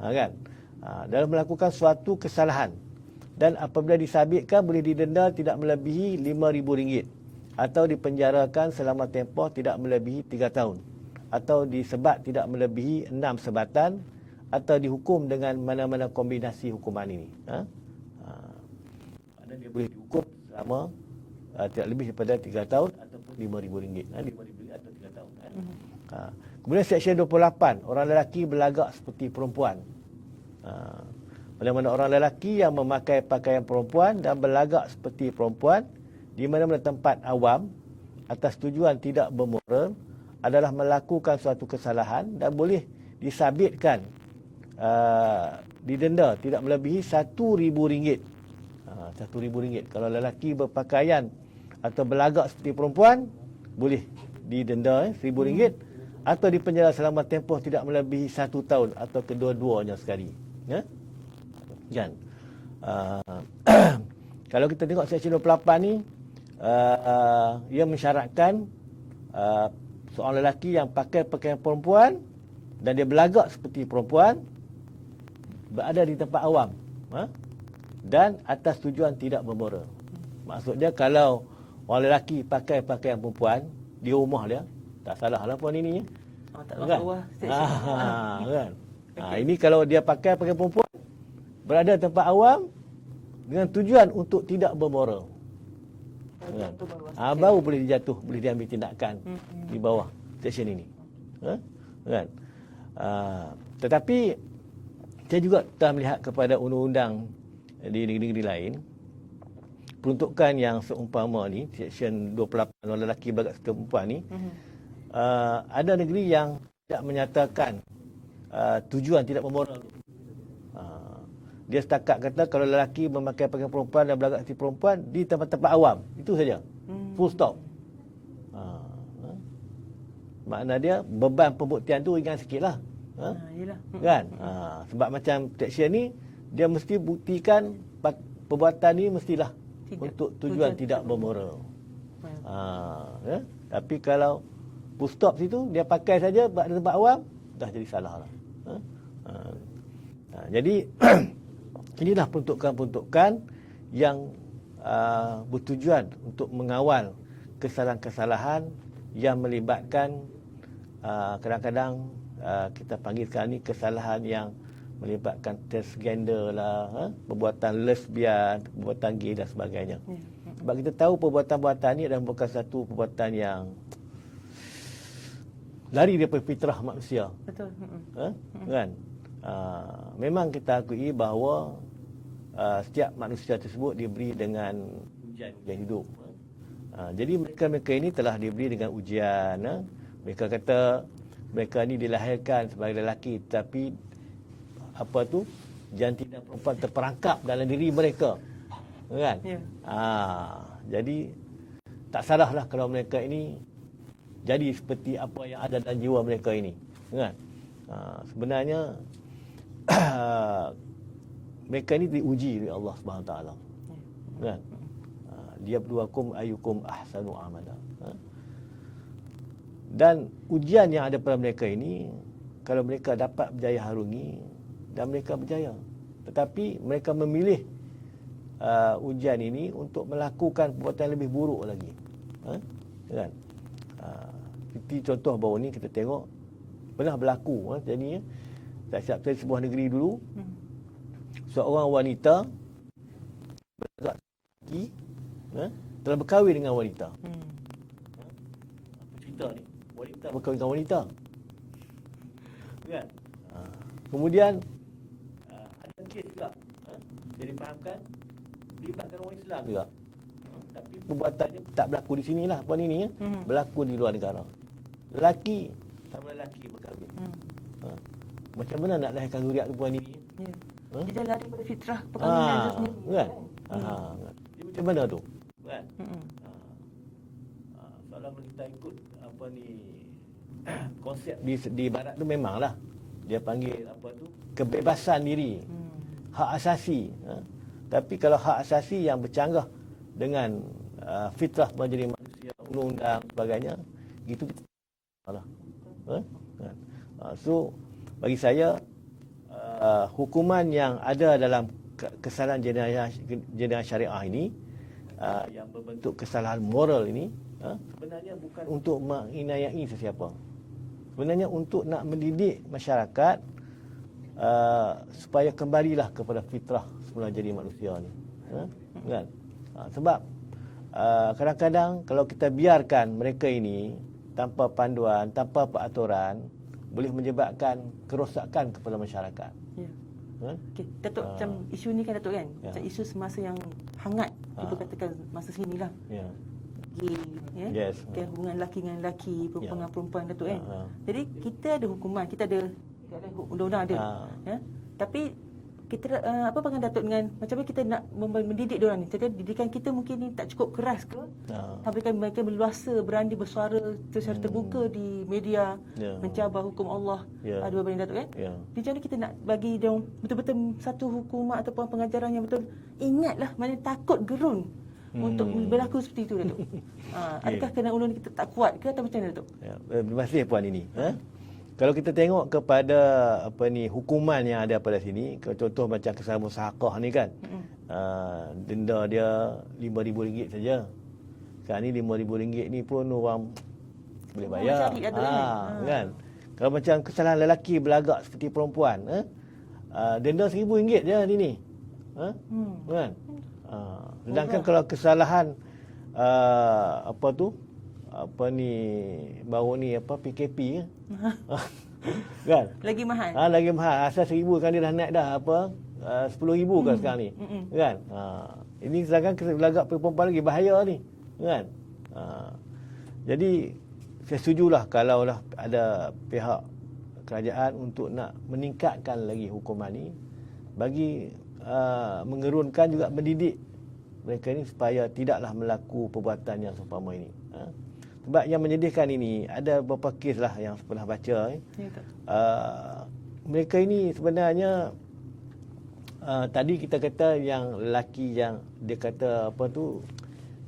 Kan? Dalam melakukan suatu kesalahan, dan apabila disabitkan boleh didenda tidak melebihi RM5,000 atau dipenjarakan selama tempoh tidak melebihi 3 tahun, atau disebat tidak melebihi 6 sebatan, atau dihukum dengan mana-mana kombinasi hukuman ini. Maknanya dia boleh dihukum selama tidak lebih daripada 3 tahun ataupun RM5,000. RM5,000 atau 3 tahun. Kemudian Seksyen 28, orang lelaki berlagak seperti perempuan. Mana-mana orang lelaki yang memakai pakaian perempuan dan berlagak seperti perempuan di mana-mana tempat awam atas tujuan tidak bermoral adalah melakukan suatu kesalahan dan boleh disabitkan didenda tidak melebihi RM1,000. RM1,000. Kalau lelaki berpakaian atau berlagak seperti perempuan, boleh didenda RM1,000 atau dipenjara selama tempoh tidak melebihi 1 tahun atau kedua-duanya sekali. Kan? Kalau kita tengok Seksyen 28 ni, ia mensyaratkan seorang lelaki yang pakai pakaian perempuan dan dia berlagak seperti perempuan berada di tempat awam, dan atas tujuan tidak bermoral. Maksudnya kalau orang lelaki pakai pakaian perempuan di rumah dia, tak salah lah puan ini, Tak kan? bawah Kan? Ini kalau dia pakai pakaian perempuan berada di tempat awam dengan tujuan untuk tidak bermoral, kan? Baru boleh dijatuh, boleh diambil tindakan di bawah seksyen ini, kan? Tetapi saya juga telah melihat kepada undang-undang di negeri-negeri lain, peruntukan yang seumpama ni, Seksyen 28 orang lelaki berlagak seperti perempuan ni, ada negeri yang tidak menyatakan tujuan tidak bermoral. Dia setakat kata kalau lelaki memakai pakaian perempuan dan berlagak seperti perempuan di tempat-tempat awam, itu saja. Full stop. Makna dia beban pembuktian tu ringan sikit lah. Kan? Sebab macam seksyen ni, dia mesti buktikan perbuatan ni mestilah untuk tujuan tidak bermoral. Tapi kalau full stop situ, dia pakai saja di tempat awam, dah jadi salah lah. Jadi inilah peruntukan-peruntukan yang bertujuan untuk mengawal kesalahan-kesalahan yang melibatkan kadang-kadang kita panggil sekarang ni kesalahan yang melibatkan transgender lah, perbuatan lesbian, perbuatan gay dan sebagainya. Sebab kita tahu perbuatan-perbuatan ni adalah bukan satu perbuatan yang lari daripada fitrah manusia. Betul. Kan? Memang kita akui bahawa setiap manusia tersebut diberi dengan ujian hidup. Jadi mereka ini telah diberi dengan ujian. Mereka kata mereka ni dilahirkan sebagai lelaki, tapi jantina perempuan terperangkap dalam diri mereka. Kan? Jadi tak salahlah kalau mereka ini jadi seperti apa yang ada dalam jiwa mereka ini. Kan? Sebenarnya mereka ini diuji oleh Allah Subhanahu Taala. Kan? Liyabluwakum ayyukum ahsanu amala. Dan ujian yang ada pada mereka ini, kalau mereka dapat berjaya harungi, dan mereka berjaya. Tetapi mereka memilih ujian ini untuk melakukan perbuatan lebih buruk lagi. Kan? Seperti contoh baru ni kita tengok pernah berlaku. Jadi tak silap saya sebuah negeri dulu, seorang wanita berlagak lelaki telah berkahwin dengan wanita. Hmm. Apa cerita ni? Wanita berkahwin dengan wanita. Kan? Kemudian ada kes juga. Jadi fahamkan melibatkan orang Islam juga. Tapi perbuatannya tak berlaku di sinilah puan ini. Berlaku di luar negara. Lelaki sama lelaki berkahwin. Macam mana nak lahirkan zuriat tu puan ini? Ya. Dia dah lari pada fitrah perkahwinan itu sendiri. Kan? Dia macam mana tu? Kan? Kalau kita ikut apa ni konsep di barat tu memanglah dia panggil apa tu kebebasan diri. Hak asasi. Tapi kalau hak asasi yang bercanggah dengan fitrah menjadi manusia, undang-undang sebagainya, itu kita salah. So bagi saya hukuman yang ada dalam kesalahan jenayah syariah ini yang berbentuk kesalahan moral ini sebenarnya bukan untuk menginayai sesiapa. Sebenarnya untuk nak mendidik masyarakat supaya kembalilah kepada fitrah semula jadi manusia ni. Kan? Sebab kadang-kadang kalau kita biarkan mereka ini tanpa panduan, tanpa peraturan, boleh menyebabkan kerosakan kepada masyarakat. Ya. Okey, Datuk, macam isu ni kan Datuk kan? Macam isu semasa yang hangat, kita katakan masa sini lah. Ya. Gay, ya? Yes. Okay, hubungan lelaki dengan lelaki, perempuan dengan perempuan Datuk kan? Jadi kita ada hukuman, kita ada undang-undang ada. Ya? Tapi kita apa pandangan Datuk dengan macam mana kita nak mendidik diorang ni? Jadi didikan kita mungkin ni tak cukup keras ke? Sampai mereka berluasa berani bersuara secara terbuka di media mencabar hukum Allah. Ada beberapa Datuk kan? Macam mana kita nak bagi dia betul-betul satu hukuman ataupun pengajaran yang betul, ingatlah mana takut gerun untuk berlaku seperti itu Datuk. Adakah kerana ulun kita tak kuat ke atau macam mana Datuk? Terima kasih puan ini. Kalau kita tengok kepada apa ni hukuman yang ada pada sini, contoh macam kesalahan musahakah ni kan, denda dia RM5,000 saja. Sekarang ni RM5,000 ni pun orang boleh bayar. Kan? Kalau macam kesalahan lelaki berlagak seperti perempuan, denda RM1,000 je hari ni. Kan? Sedangkan kalau kesalahan apa tu? Apa ni baru ni apa PKP kan lagi mahal. Lagi mahal. Asal RM1,000 kan dia dah naik dah apa RM10,000 kan sekarang ni. Kan? Ini sedangkan belagak perempuan lagi bahaya ni. Kan? Jadi saya setujulah kalau lah ada pihak kerajaan untuk nak meningkatkan lagi hukuman ni bagi mengerunkan juga mendidik mereka ni supaya tidaklah berlaku perbuatan yang seumpama ini. Sebab yang menyedihkan ini, ada beberapa kes lah yang pernah baca. Mereka ini sebenarnya, tadi kita kata yang lelaki yang dia kata apa tu,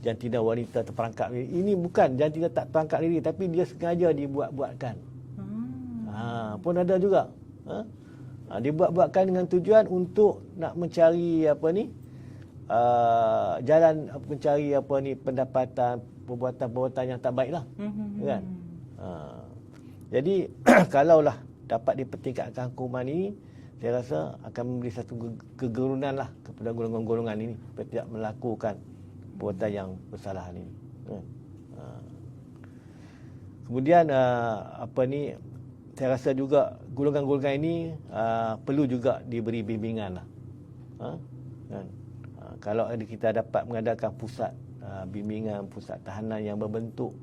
jantina wanita terperangkap diri. Ini bukan jantina tak terperangkap diri, tapi dia sengaja dibuat-buatkan. Pun ada juga. Dibuat-buatkan dengan tujuan untuk nak mencari apa ni, jalan mencari apa ni pendapatan, perbuatan-perbuatan yang tak baik lah. Kan? Jadi kalaulah dapat dipertingkatkan hukuman ini, saya rasa akan memberi satu kegerunan lah kepada golongan-golongan ini supaya tidak melakukan perbuatan yang kesalahan ini. Kemudian apa ni, saya rasa juga golongan-golongan ini perlu juga diberi bimbingan lah. Kan? Kalau kita dapat mengadakan pusat bimbingan, pusat tahanan yang berbentuk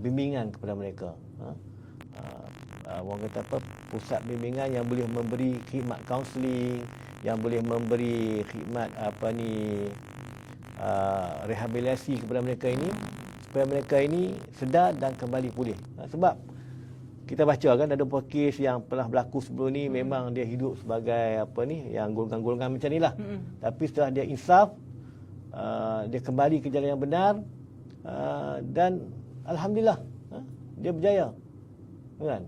bimbingan kepada mereka. Orang kata apa, pusat bimbingan yang boleh memberi khidmat kaunseling, yang boleh memberi khidmat apa ni rehabilitasi kepada mereka ini supaya mereka ini sedar dan kembali pulih. Sebab kita baca kan ada beberapa kes yang pernah berlaku sebelum ni, memang dia hidup sebagai apa ni, yang golongan-golongan macam inilah. Tapi setelah dia insaf, dia kembali ke jalan yang benar, dan alhamdulillah dia berjaya. Kan?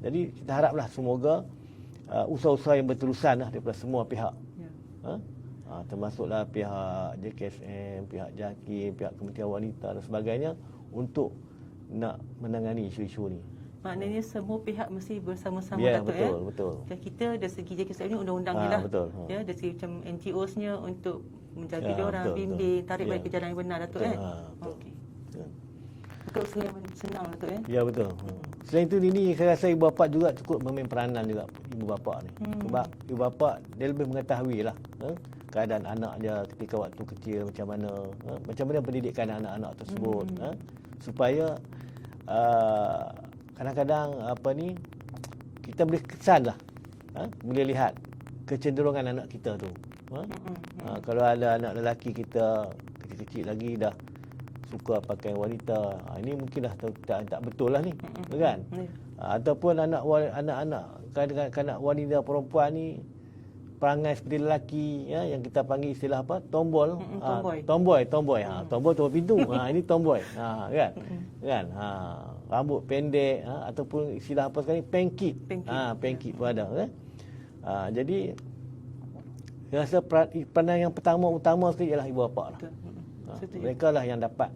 Jadi kita haraplah semoga usaha-usaha yang berterusan lah daripada semua pihak. Termasuklah pihak JKSM, pihak JAKIM, pihak Kementerian Wanita dan sebagainya untuk nak menangani isu-isu ni. Maknanya semua pihak mesti bersama-sama, Ya, Datuk. betul, betul. Dan kita dari segi JKSF ni undang-undang ni lah. Betul. Ya, dari segi macam NGOs-nya untuk menjaga Ya, dia orang, betul, bimbing, betul. tarik Ya. balik ke jalan yang benar, Datuk. Betul, betul. Okey. Ya. Bukan usaha yang senang, Datuk. Ya, betul. Selain itu, ini saya rasa ibu bapa juga cukup memain peranan juga, ibu bapa ni. Sebab ibu bapa dia lebih mengetahui lah keadaan anak dia ketika waktu kecil macam mana pendidikan anak-anak tersebut, supaya kadang-kadang kita boleh kesan lah, boleh lihat kecenderungan anak kita tu. Kalau ada anak lelaki kita kecil-kecil lagi dah suka pakai wanita, ini mungkin dah tak betul lah ni, kan? Ataupun anak-anak kanak wanita perempuan ni perangai seperti lelaki, yang kita panggil istilah apa, tombol. Tomboy. Tombol tutup pintu. Ini tomboy. Kan? Rambut pendek, ataupun istilah apa sekarang ni, pancake. Pancake pun ada, kan? Jadi saya rasa peranan yang utama sekali ialah ibu bapa lah. Mereka lah yang dapat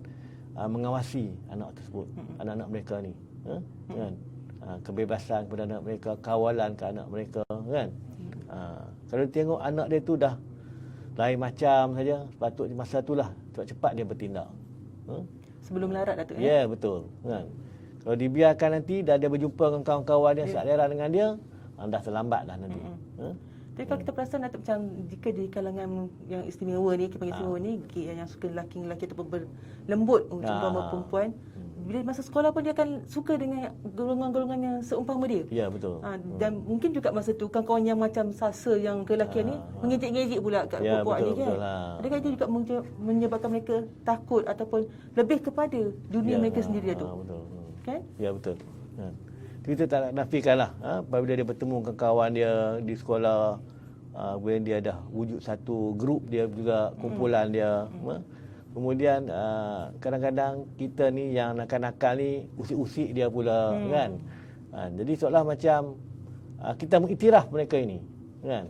mengawasi anak tersebut, anak-anak mereka ni, kan? Kebebasan kepada anak mereka, kawalan ke anak mereka, kan? Kalau tengok anak dia tu dah lain macam saja, sepatutnya masa itulah cepat-cepat dia bertindak. Sebelum larat, Datuk. Ya, betul, kan? Kalau dibiarkan nanti dah dia berjumpa dengan kawan-kawan dia, selera dengan dia, dah terlambat dah nanti. Tapi kalau kita perasan, Datuk, macam jika di kalangan yang istimewa ni, kita panggil istimewa ni, yang suka lelaki-lelaki ataupun berlembut untuk perempuan, bila masa sekolah pun dia akan suka dengan golongan-golongan yang seumpama dia. Ya, betul. Dan mungkin juga masa tu kawan-kawan yang macam sasa yang lelaki ni mengejek-ngejek pula kat perempuan ni, kan. Adakah itu juga menyebabkan mereka takut ataupun lebih kepada dunia mereka sendiri, Datuk? Betul. Kan? Ya, betul. Kita tak nak nafikan lah, apabila dia bertemu dengan kawan dia di sekolah, kemudian dia dah wujud satu grup dia juga, kumpulan dia. Kemudian kadang-kadang kita ni yang nakal-nakal ni usik-usik dia pula, kan? Jadi seolah macam kita mengiktiraf mereka ini, kan?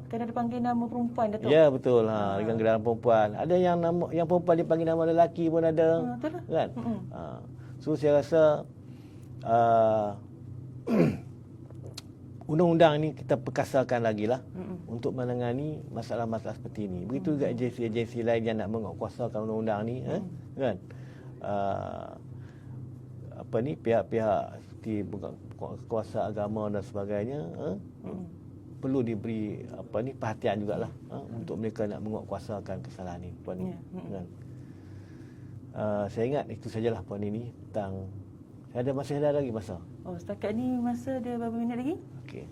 Kan ada panggil nama perempuan, Datuk? Ya, betul. Dengan gelar perempuan. Ada yang perempuan dipanggil nama lelaki pun ada, Betul lah. kan? So saya rasa undang-undang ni kita perkasakan lagi lah untuk menangani masalah-masalah seperti ini. Begitu juga agensi-agensi lain yang nak menguatkuasakan undang-undang ni, kan? Pihak-pihak seperti kuasa agama dan sebagainya, perlu diberi perhatian jugalah, untuk mereka nak menguatkuasakan kesalahan ini, puan ni. Kan? Saya ingat itu sajalah puan ini tentang. Masih ada lagi masa? Setakat ni masa ada berapa minit lagi? Okey.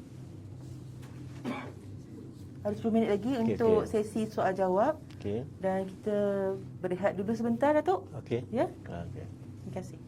Ada 10 minit lagi untuk sesi soal jawab. Okey. Dan kita berehat dulu sebentar, Datuk. Okey. Ya? Okey. Terima kasih.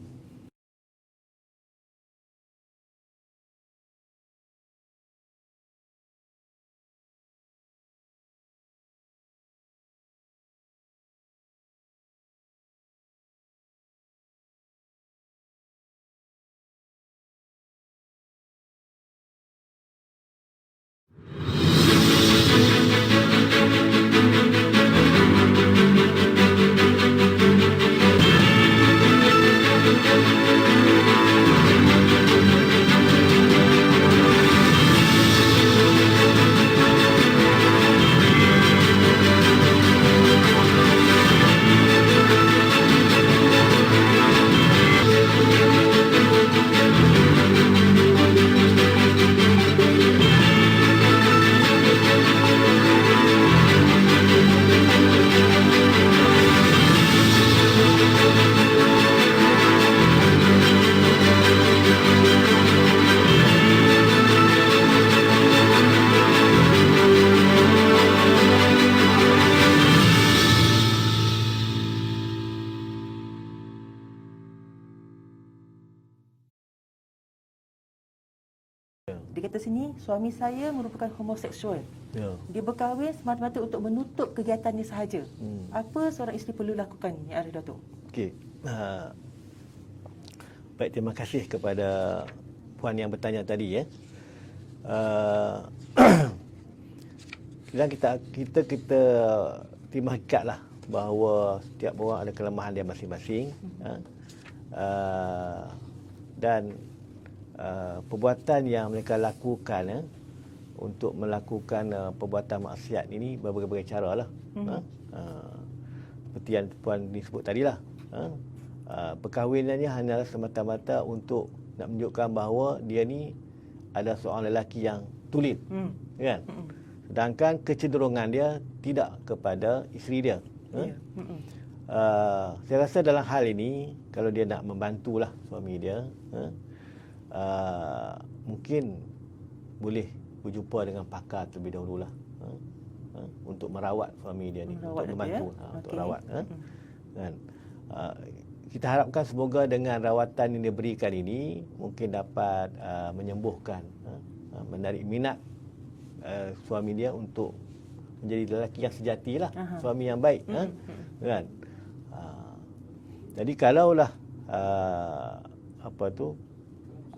Dia kata sini, suami saya merupakan homoseksual. Ya. Dia berkahwin semata-mata untuk menutup kegiatannya sahaja. Apa seorang isteri perlu lakukan, Ya Arif, Datuk? Okey. Baik, terima kasih kepada puan yang bertanya tadi, ya. Dan kita terima hakikatlah bahawa setiap orang ada kelemahan dia masing-masing. dan perbuatan yang mereka lakukan untuk melakukan perbuatan maksiat ini berbagai-bagai cara lah. Seperti yang Puan disebut tadilah. Perkahwinannya hanyalah semata-mata untuk nak menunjukkan bahawa dia ni ada seorang lelaki yang tulen, kan? Sedangkan kecenderungan dia tidak kepada isteri dia. Saya rasa dalam hal ini kalau dia nak membantulah suami dia, mungkin boleh berjumpa dengan pakar terlebih dahululah, untuk merawat suami dia ni, untuk membantu, untuk rawat, kan? Kita harapkan semoga dengan rawatan yang dia berikan ini mungkin dapat menyembuhkan, menarik minat suami dia untuk menjadi lelaki yang sejatilah, suami yang baik, kan? Jadi kalaulah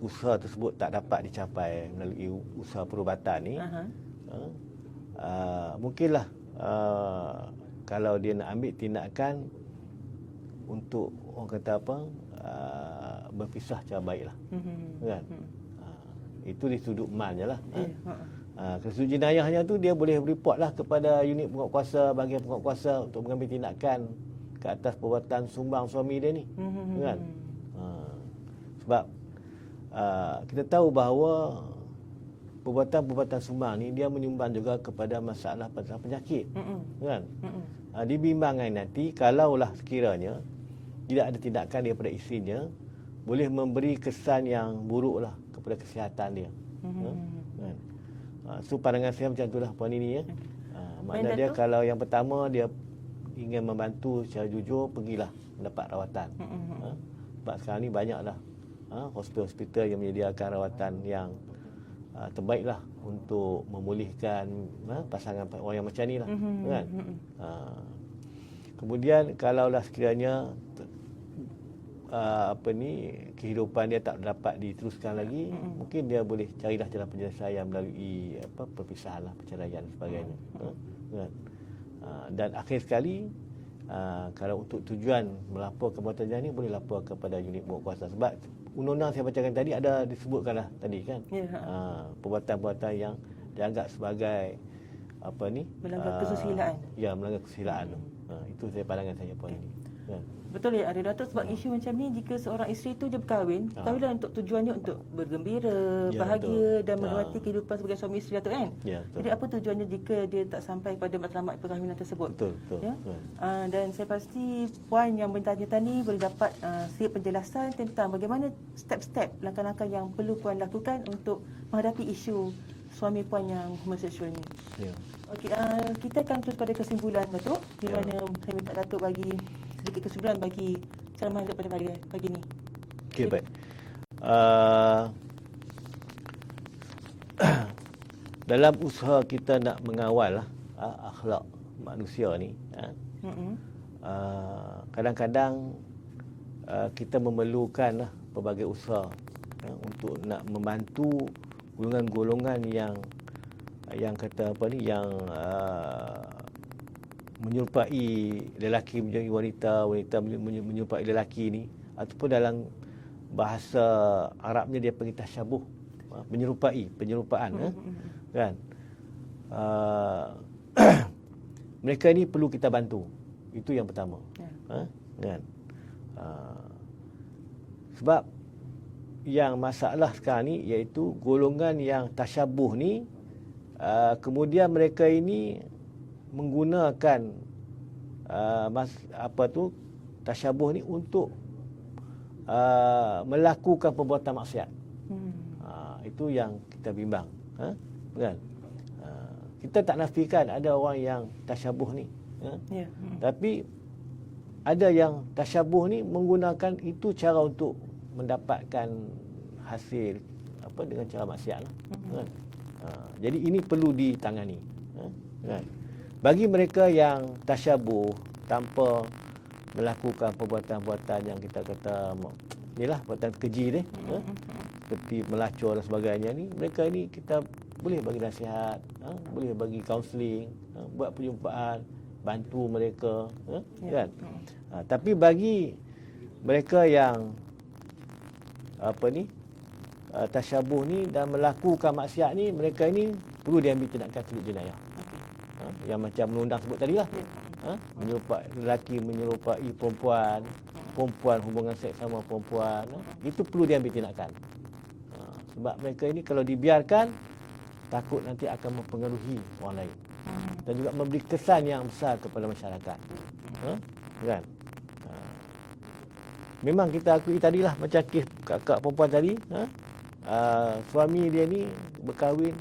usaha tersebut tak dapat dicapai melalui usaha perubatan ni, mungkinlah kalau dia nak ambil tindakan untuk orang kata berpisah cara baiklah, kan? Itu di sudut malnya lah. Dari sudut jenayahnya tu dia boleh reportlah kepada unit penguatkuasa, bahagian penguatkuasa untuk mengambil tindakan ke atas perbuatan sumbang suami dia ni, kan? Sebab kita tahu bahawa perbuatan-perbuatan sumbang ni dia menyumbang juga kepada masalah penyakit, kan? Dibimbangkan nanti kalaulah sekiranya tidak ada tindakan daripada isterinya, boleh memberi kesan yang buruklah kepada kesihatan dia, kan? So pandangan saya macam itulah Puan Nini, maknanya dia kalau yang pertama dia ingin membantu secara jujur, pergilah mendapat rawatan. Sebab sekarang ni banyaklah hospital-hospital yang menyediakan rawatan yang terbaiklah untuk memulihkan pasangan orang yang macam ni lah, kan? Kemudian kalaulah sekiranya kehidupan dia tak dapat diteruskan lagi, mungkin dia boleh carilah jalan penyelesaian melalui perpisahan lah, perceraian dan sebagainya, kan? Dan akhir sekali, kalau untuk tujuan melapor perbuatan jahat ni, boleh lapor kepada unit penguatkuasa. Sebab undang-undang saya bacakan tadi ada disebutkanlah tadi, kan? Perbuatan-perbuatan yang dianggap sebagai melanggar kesusilaan. Ya, melanggar kesusilaan. Itu saya pandangan saya Puan ini, kan? Betul ya, ada Datuk, sebab isu macam ni, jika seorang isteri tu dia berkahwin, kahwinlah untuk tujuannya untuk bergembira, bahagia dan menikmati kehidupan sebagai suami isteri, Datuk, kan? Jadi apa tujuannya jika dia tak sampai pada matlamat perkahwinan tersebut? Betul. Ya? Dan saya pasti Puan yang bertanya tadi boleh dapat sedikit penjelasan tentang bagaimana step-step, langkah-langkah yang perlu Puan lakukan untuk menghadapi isu suami Puan yang homoseksual ni. Okey, kita akan terus pada kesimpulan, Datuk, di mana saya minta Datuk bagi sedikit kesimpulan bagi ceramah pada pagi ni. Okey, baik. Dalam usaha kita nak mengawal akhlak manusia ni, kadang-kadang kita memerlukan pelbagai usaha untuk nak membantu golongan-golongan yang kata yang menyerupai lelaki menjadi wanita, wanita menyerupai lelaki ni, ataupun dalam bahasa Arabnya dia panggil tasyabuh, penyerupaan, kan? Mereka ni perlu kita bantu. Itu yang pertama, kan? Sebab yang masalah sekarang ni iaitu golongan yang tasyabuh ni, kemudian mereka ini menggunakan tasyabuh ni untuk melakukan perbuatan maksiat. Itu yang kita bimbang, kan? Kita tak nafikan ada orang yang tasyabuh ni, tapi ada yang tasyabuh ni menggunakan itu cara untuk mendapatkan hasil dengan cara maksiat lah, kan? Jadi ini perlu ditangani, kan? Bagi mereka yang tasyabuh tanpa melakukan perbuatan-perbuatan yang kita kata inilah perbuatan keji ni, seperti melacur dan sebagainya ni, mereka ini kita boleh bagi nasihat, boleh bagi kaunseling, buat perjumpaan, bantu mereka, kan? Tapi bagi mereka yang tasyabuh ni dan melakukan maksiat ni, mereka ini perlu diambil tindakan sudut jenayah. Yang macam undang-undang sebut tadi lah. Menyerupai lelaki menyerupai perempuan, perempuan hubungan seks sama perempuan, itu perlu diambil tindakan. Sebab mereka ini kalau dibiarkan, takut nanti akan mempengaruhi orang lain dan juga memberi kesan yang besar kepada masyarakat. Kan? Memang kita akui tadilah macam kes kakak perempuan tadi, suami dia ni berkahwin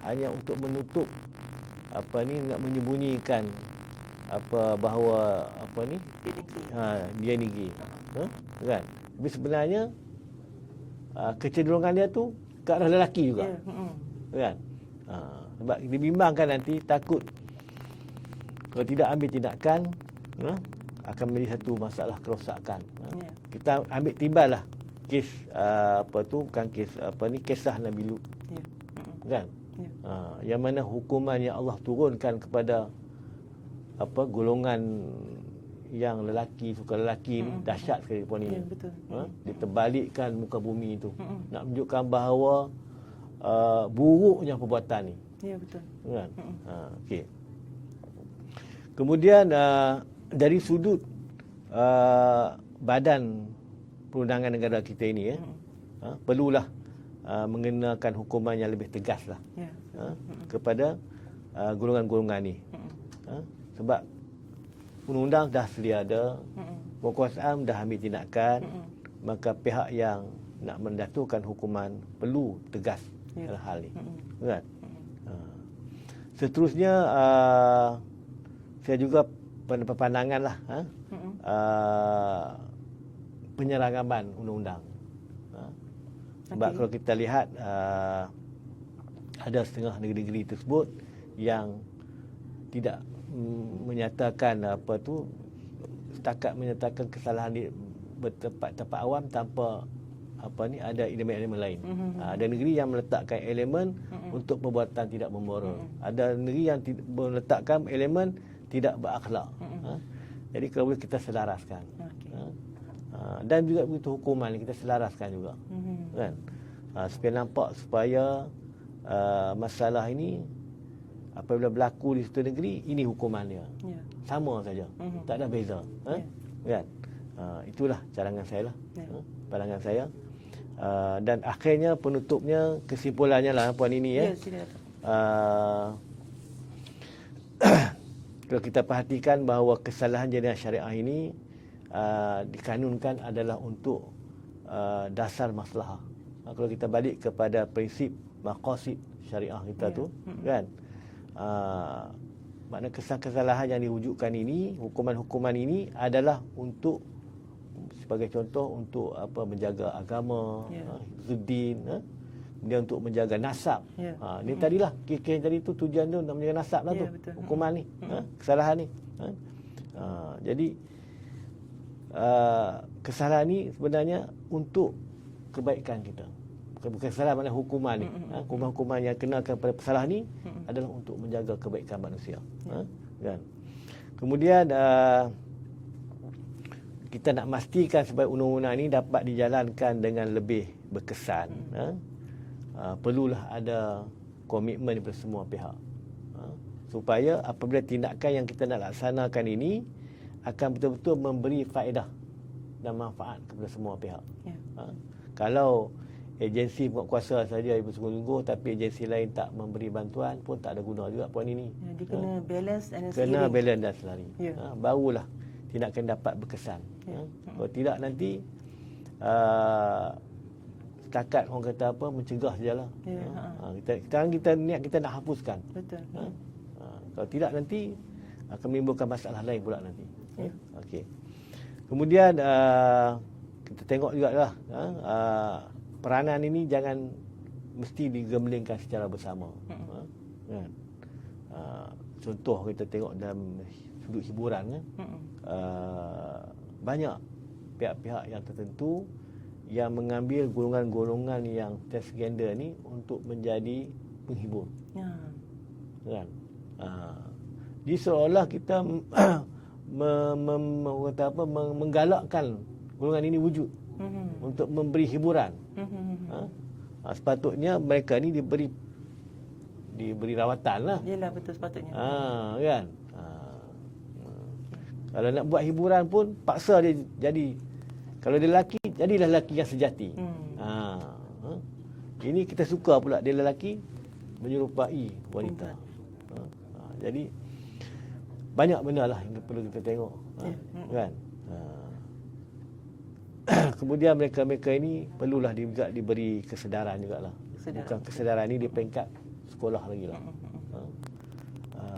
hanya untuk menutup nak menyembunyikan bahawa dia ni gay. Kan? Tapi sebenarnya kecenderungan dia tu ke arah lelaki juga. Kan? Sebab dibimbangkan nanti takut kalau tidak ambil tindakan akan menjadi satu masalah kerosakan. Kita ambil timbal lah kes bukan kes kisah Nabi Lut. Kan? Yang mana hukuman yang Allah turunkan kepada golongan yang lelaki, suka lelaki ni dahsyat sekali puan ini. Diterbalikkan muka bumi itu. Nak menunjukkan bahawa buruknya perbuatan ni. Ya, betul. Kan? Okey. Kemudian dari sudut badan perundangan negara kita ini perlulah mengenakan hukuman yang lebih tegas lah kepada golongan-golongan ni. Sebab undang-undang dah sedia ada, penguasaan dah ambil tindakan, maka pihak yang nak menjatuhkan hukuman perlu tegas dalam hal ni. Kan? Seterusnya saya juga pandangan lah penyeragaman undang-undang. Sebab kalau kita lihat ada setengah negeri-negeri tersebut yang tidak menyatakan setakat menyatakan kesalahan di tempat awam tanpa ada elemen-elemen lain. Ada negeri yang meletakkan elemen untuk perbuatan tidak memora. Ada negeri yang meletakkan elemen tidak berakhlak. Jadi kalau boleh kita selaraskan. Dan juga begitu hukuman kita selaraskan juga. Kan? Supaya nampak supaya masalah ini apabila berlaku di satu negeri, ini hukuman dia. Sama saja. Tak ada beza. Kan? Itulah cadangan saya lah. Pandangan saya. Dan akhirnya penutupnya, kesimpulannya lah puan ini kalau kita perhatikan bahawa kesalahan jenayah syariah ini dikanunkan adalah untuk dasar maslahah. Kalau kita balik kepada prinsip maqasid syariah kita tu, kan, makna kesalahan yang diwujudkan ini, hukuman-hukuman ini adalah untuk, sebagai contoh, untuk menjaga agama, hifzuddin, dia untuk menjaga nasab. Ni tadilah kes tadi tu tujuan dia untuk menjaga nasab lah tu, hukuman ni, kesalahan ni. Jadi kesalahan ni sebenarnya untuk kebaikan kita. Bukan kesalahan makna hukuman ni. Hukuman-hukuman yang kenakan pada kesalahan ni adalah untuk menjaga kebaikan manusia. Kan? Kemudian kita nak memastikan supaya undang-undang ini dapat dijalankan dengan lebih berkesan. Perlulah ada komitmen daripada semua pihak. Supaya apabila tindakan yang kita nak laksanakan ini akan betul-betul memberi faedah dan manfaat kepada semua pihak. Kalau agensi penguatkuasa saja bersungguh-sungguh tapi agensi lain tak memberi bantuan pun tak ada guna juga puan ini. Dia kena balance dan kena balance dan selari. Barulah tindakan dapat berkesan. Kalau tidak nanti setakat orang kata mencegah sajalah. Kita niat kita nak hapuskan. Betul. Kalau tidak nanti akan menimbulkan masalah lain pula nanti. Okey. Kemudian kita tengok jugalah peranan ini jangan mesti digemblengkan secara bersama. Kan? Contoh kita tengok dalam sudut hiburan kan. Banyak pihak-pihak yang tertentu yang mengambil golongan-golongan yang transgender ni untuk menjadi penghibur. Kan? Jadi seolah kita menggalakkan golongan ini wujud. untuk memberi hiburan. Sepatutnya mereka ni diberi rawatan lah. Yelah, betul sepatutnya. Kan? Kalau nak buat hiburan pun paksa dia jadi, kalau dia lelaki, jadilah lelaki yang sejati. Ini kita suka pula dia lelaki menyerupai wanita. Jadi banyak benda lah yang perlu kita tengok. Kan? Kemudian mereka ini perlulah juga diberi kesedaran jugalah. Bukan kesedaran ni di peringkat sekolah lagi lah.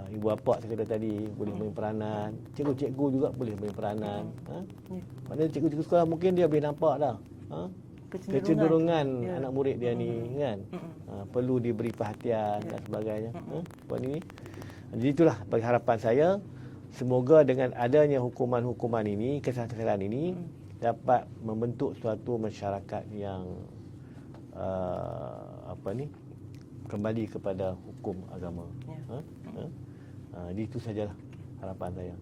Ibu bapa saya kata tadi boleh main peranan, cikgu-cikgu juga boleh main peranan. Maknanya cikgu-cikgu sekolah mungkin dia boleh nampak dah kecenderungan anak murid dia ni kan. Perlu diberi perhatian dan sebagainya. Buat ini. Jadi itulah bagi harapan saya, semoga dengan adanya hukuman-hukuman ini, kesalahan-kesalahan ini dapat membentuk suatu masyarakat yang kembali kepada hukum agama. Jadi itu sajalah harapan saya.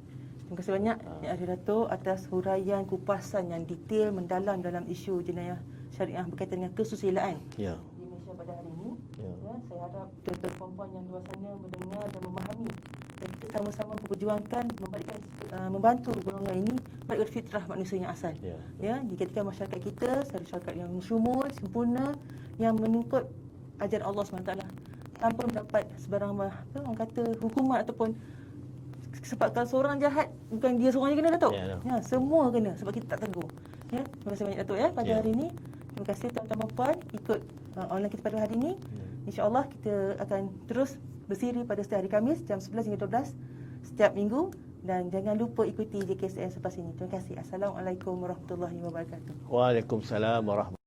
Terima kasih banyak Yang Ahli Dato' atas huraian kupasan yang detail mendalam dalam isu jenayah syariah berkaitan dengan kesusilaan di Malaysia pada hari ini. Saya harap tuan-tuan puan-puan yang luar sana mendengar dan memahami, dan kita sama-sama memperjuangkan membantu golongan ini balik ke fitrah manusia yang asal. Dijadikan masyarakat kita satu masyarakat yang syumul, sempurna, yang mengikut ajaran Allah SWT tanpa mendapat sebarang orang kata hukuman ataupun sebab kalau seorang jahat bukan dia seorang je kena, Datuk. Semua kena sebab kita tak tegur. Terima kasih banyak, Datuk, pada hari ini. Terima kasih tuan-tuan dan puan ikut online kita pada hari ini. InsyaAllah kita akan terus bersiri pada setiap hari Khamis jam 11 hingga 12 setiap minggu, dan jangan lupa ikuti JKSN selepas ini. Terima kasih. Assalamualaikum warahmatullahi wabarakatuh. Waalaikumsalam warahmatullahi wabarakatuh.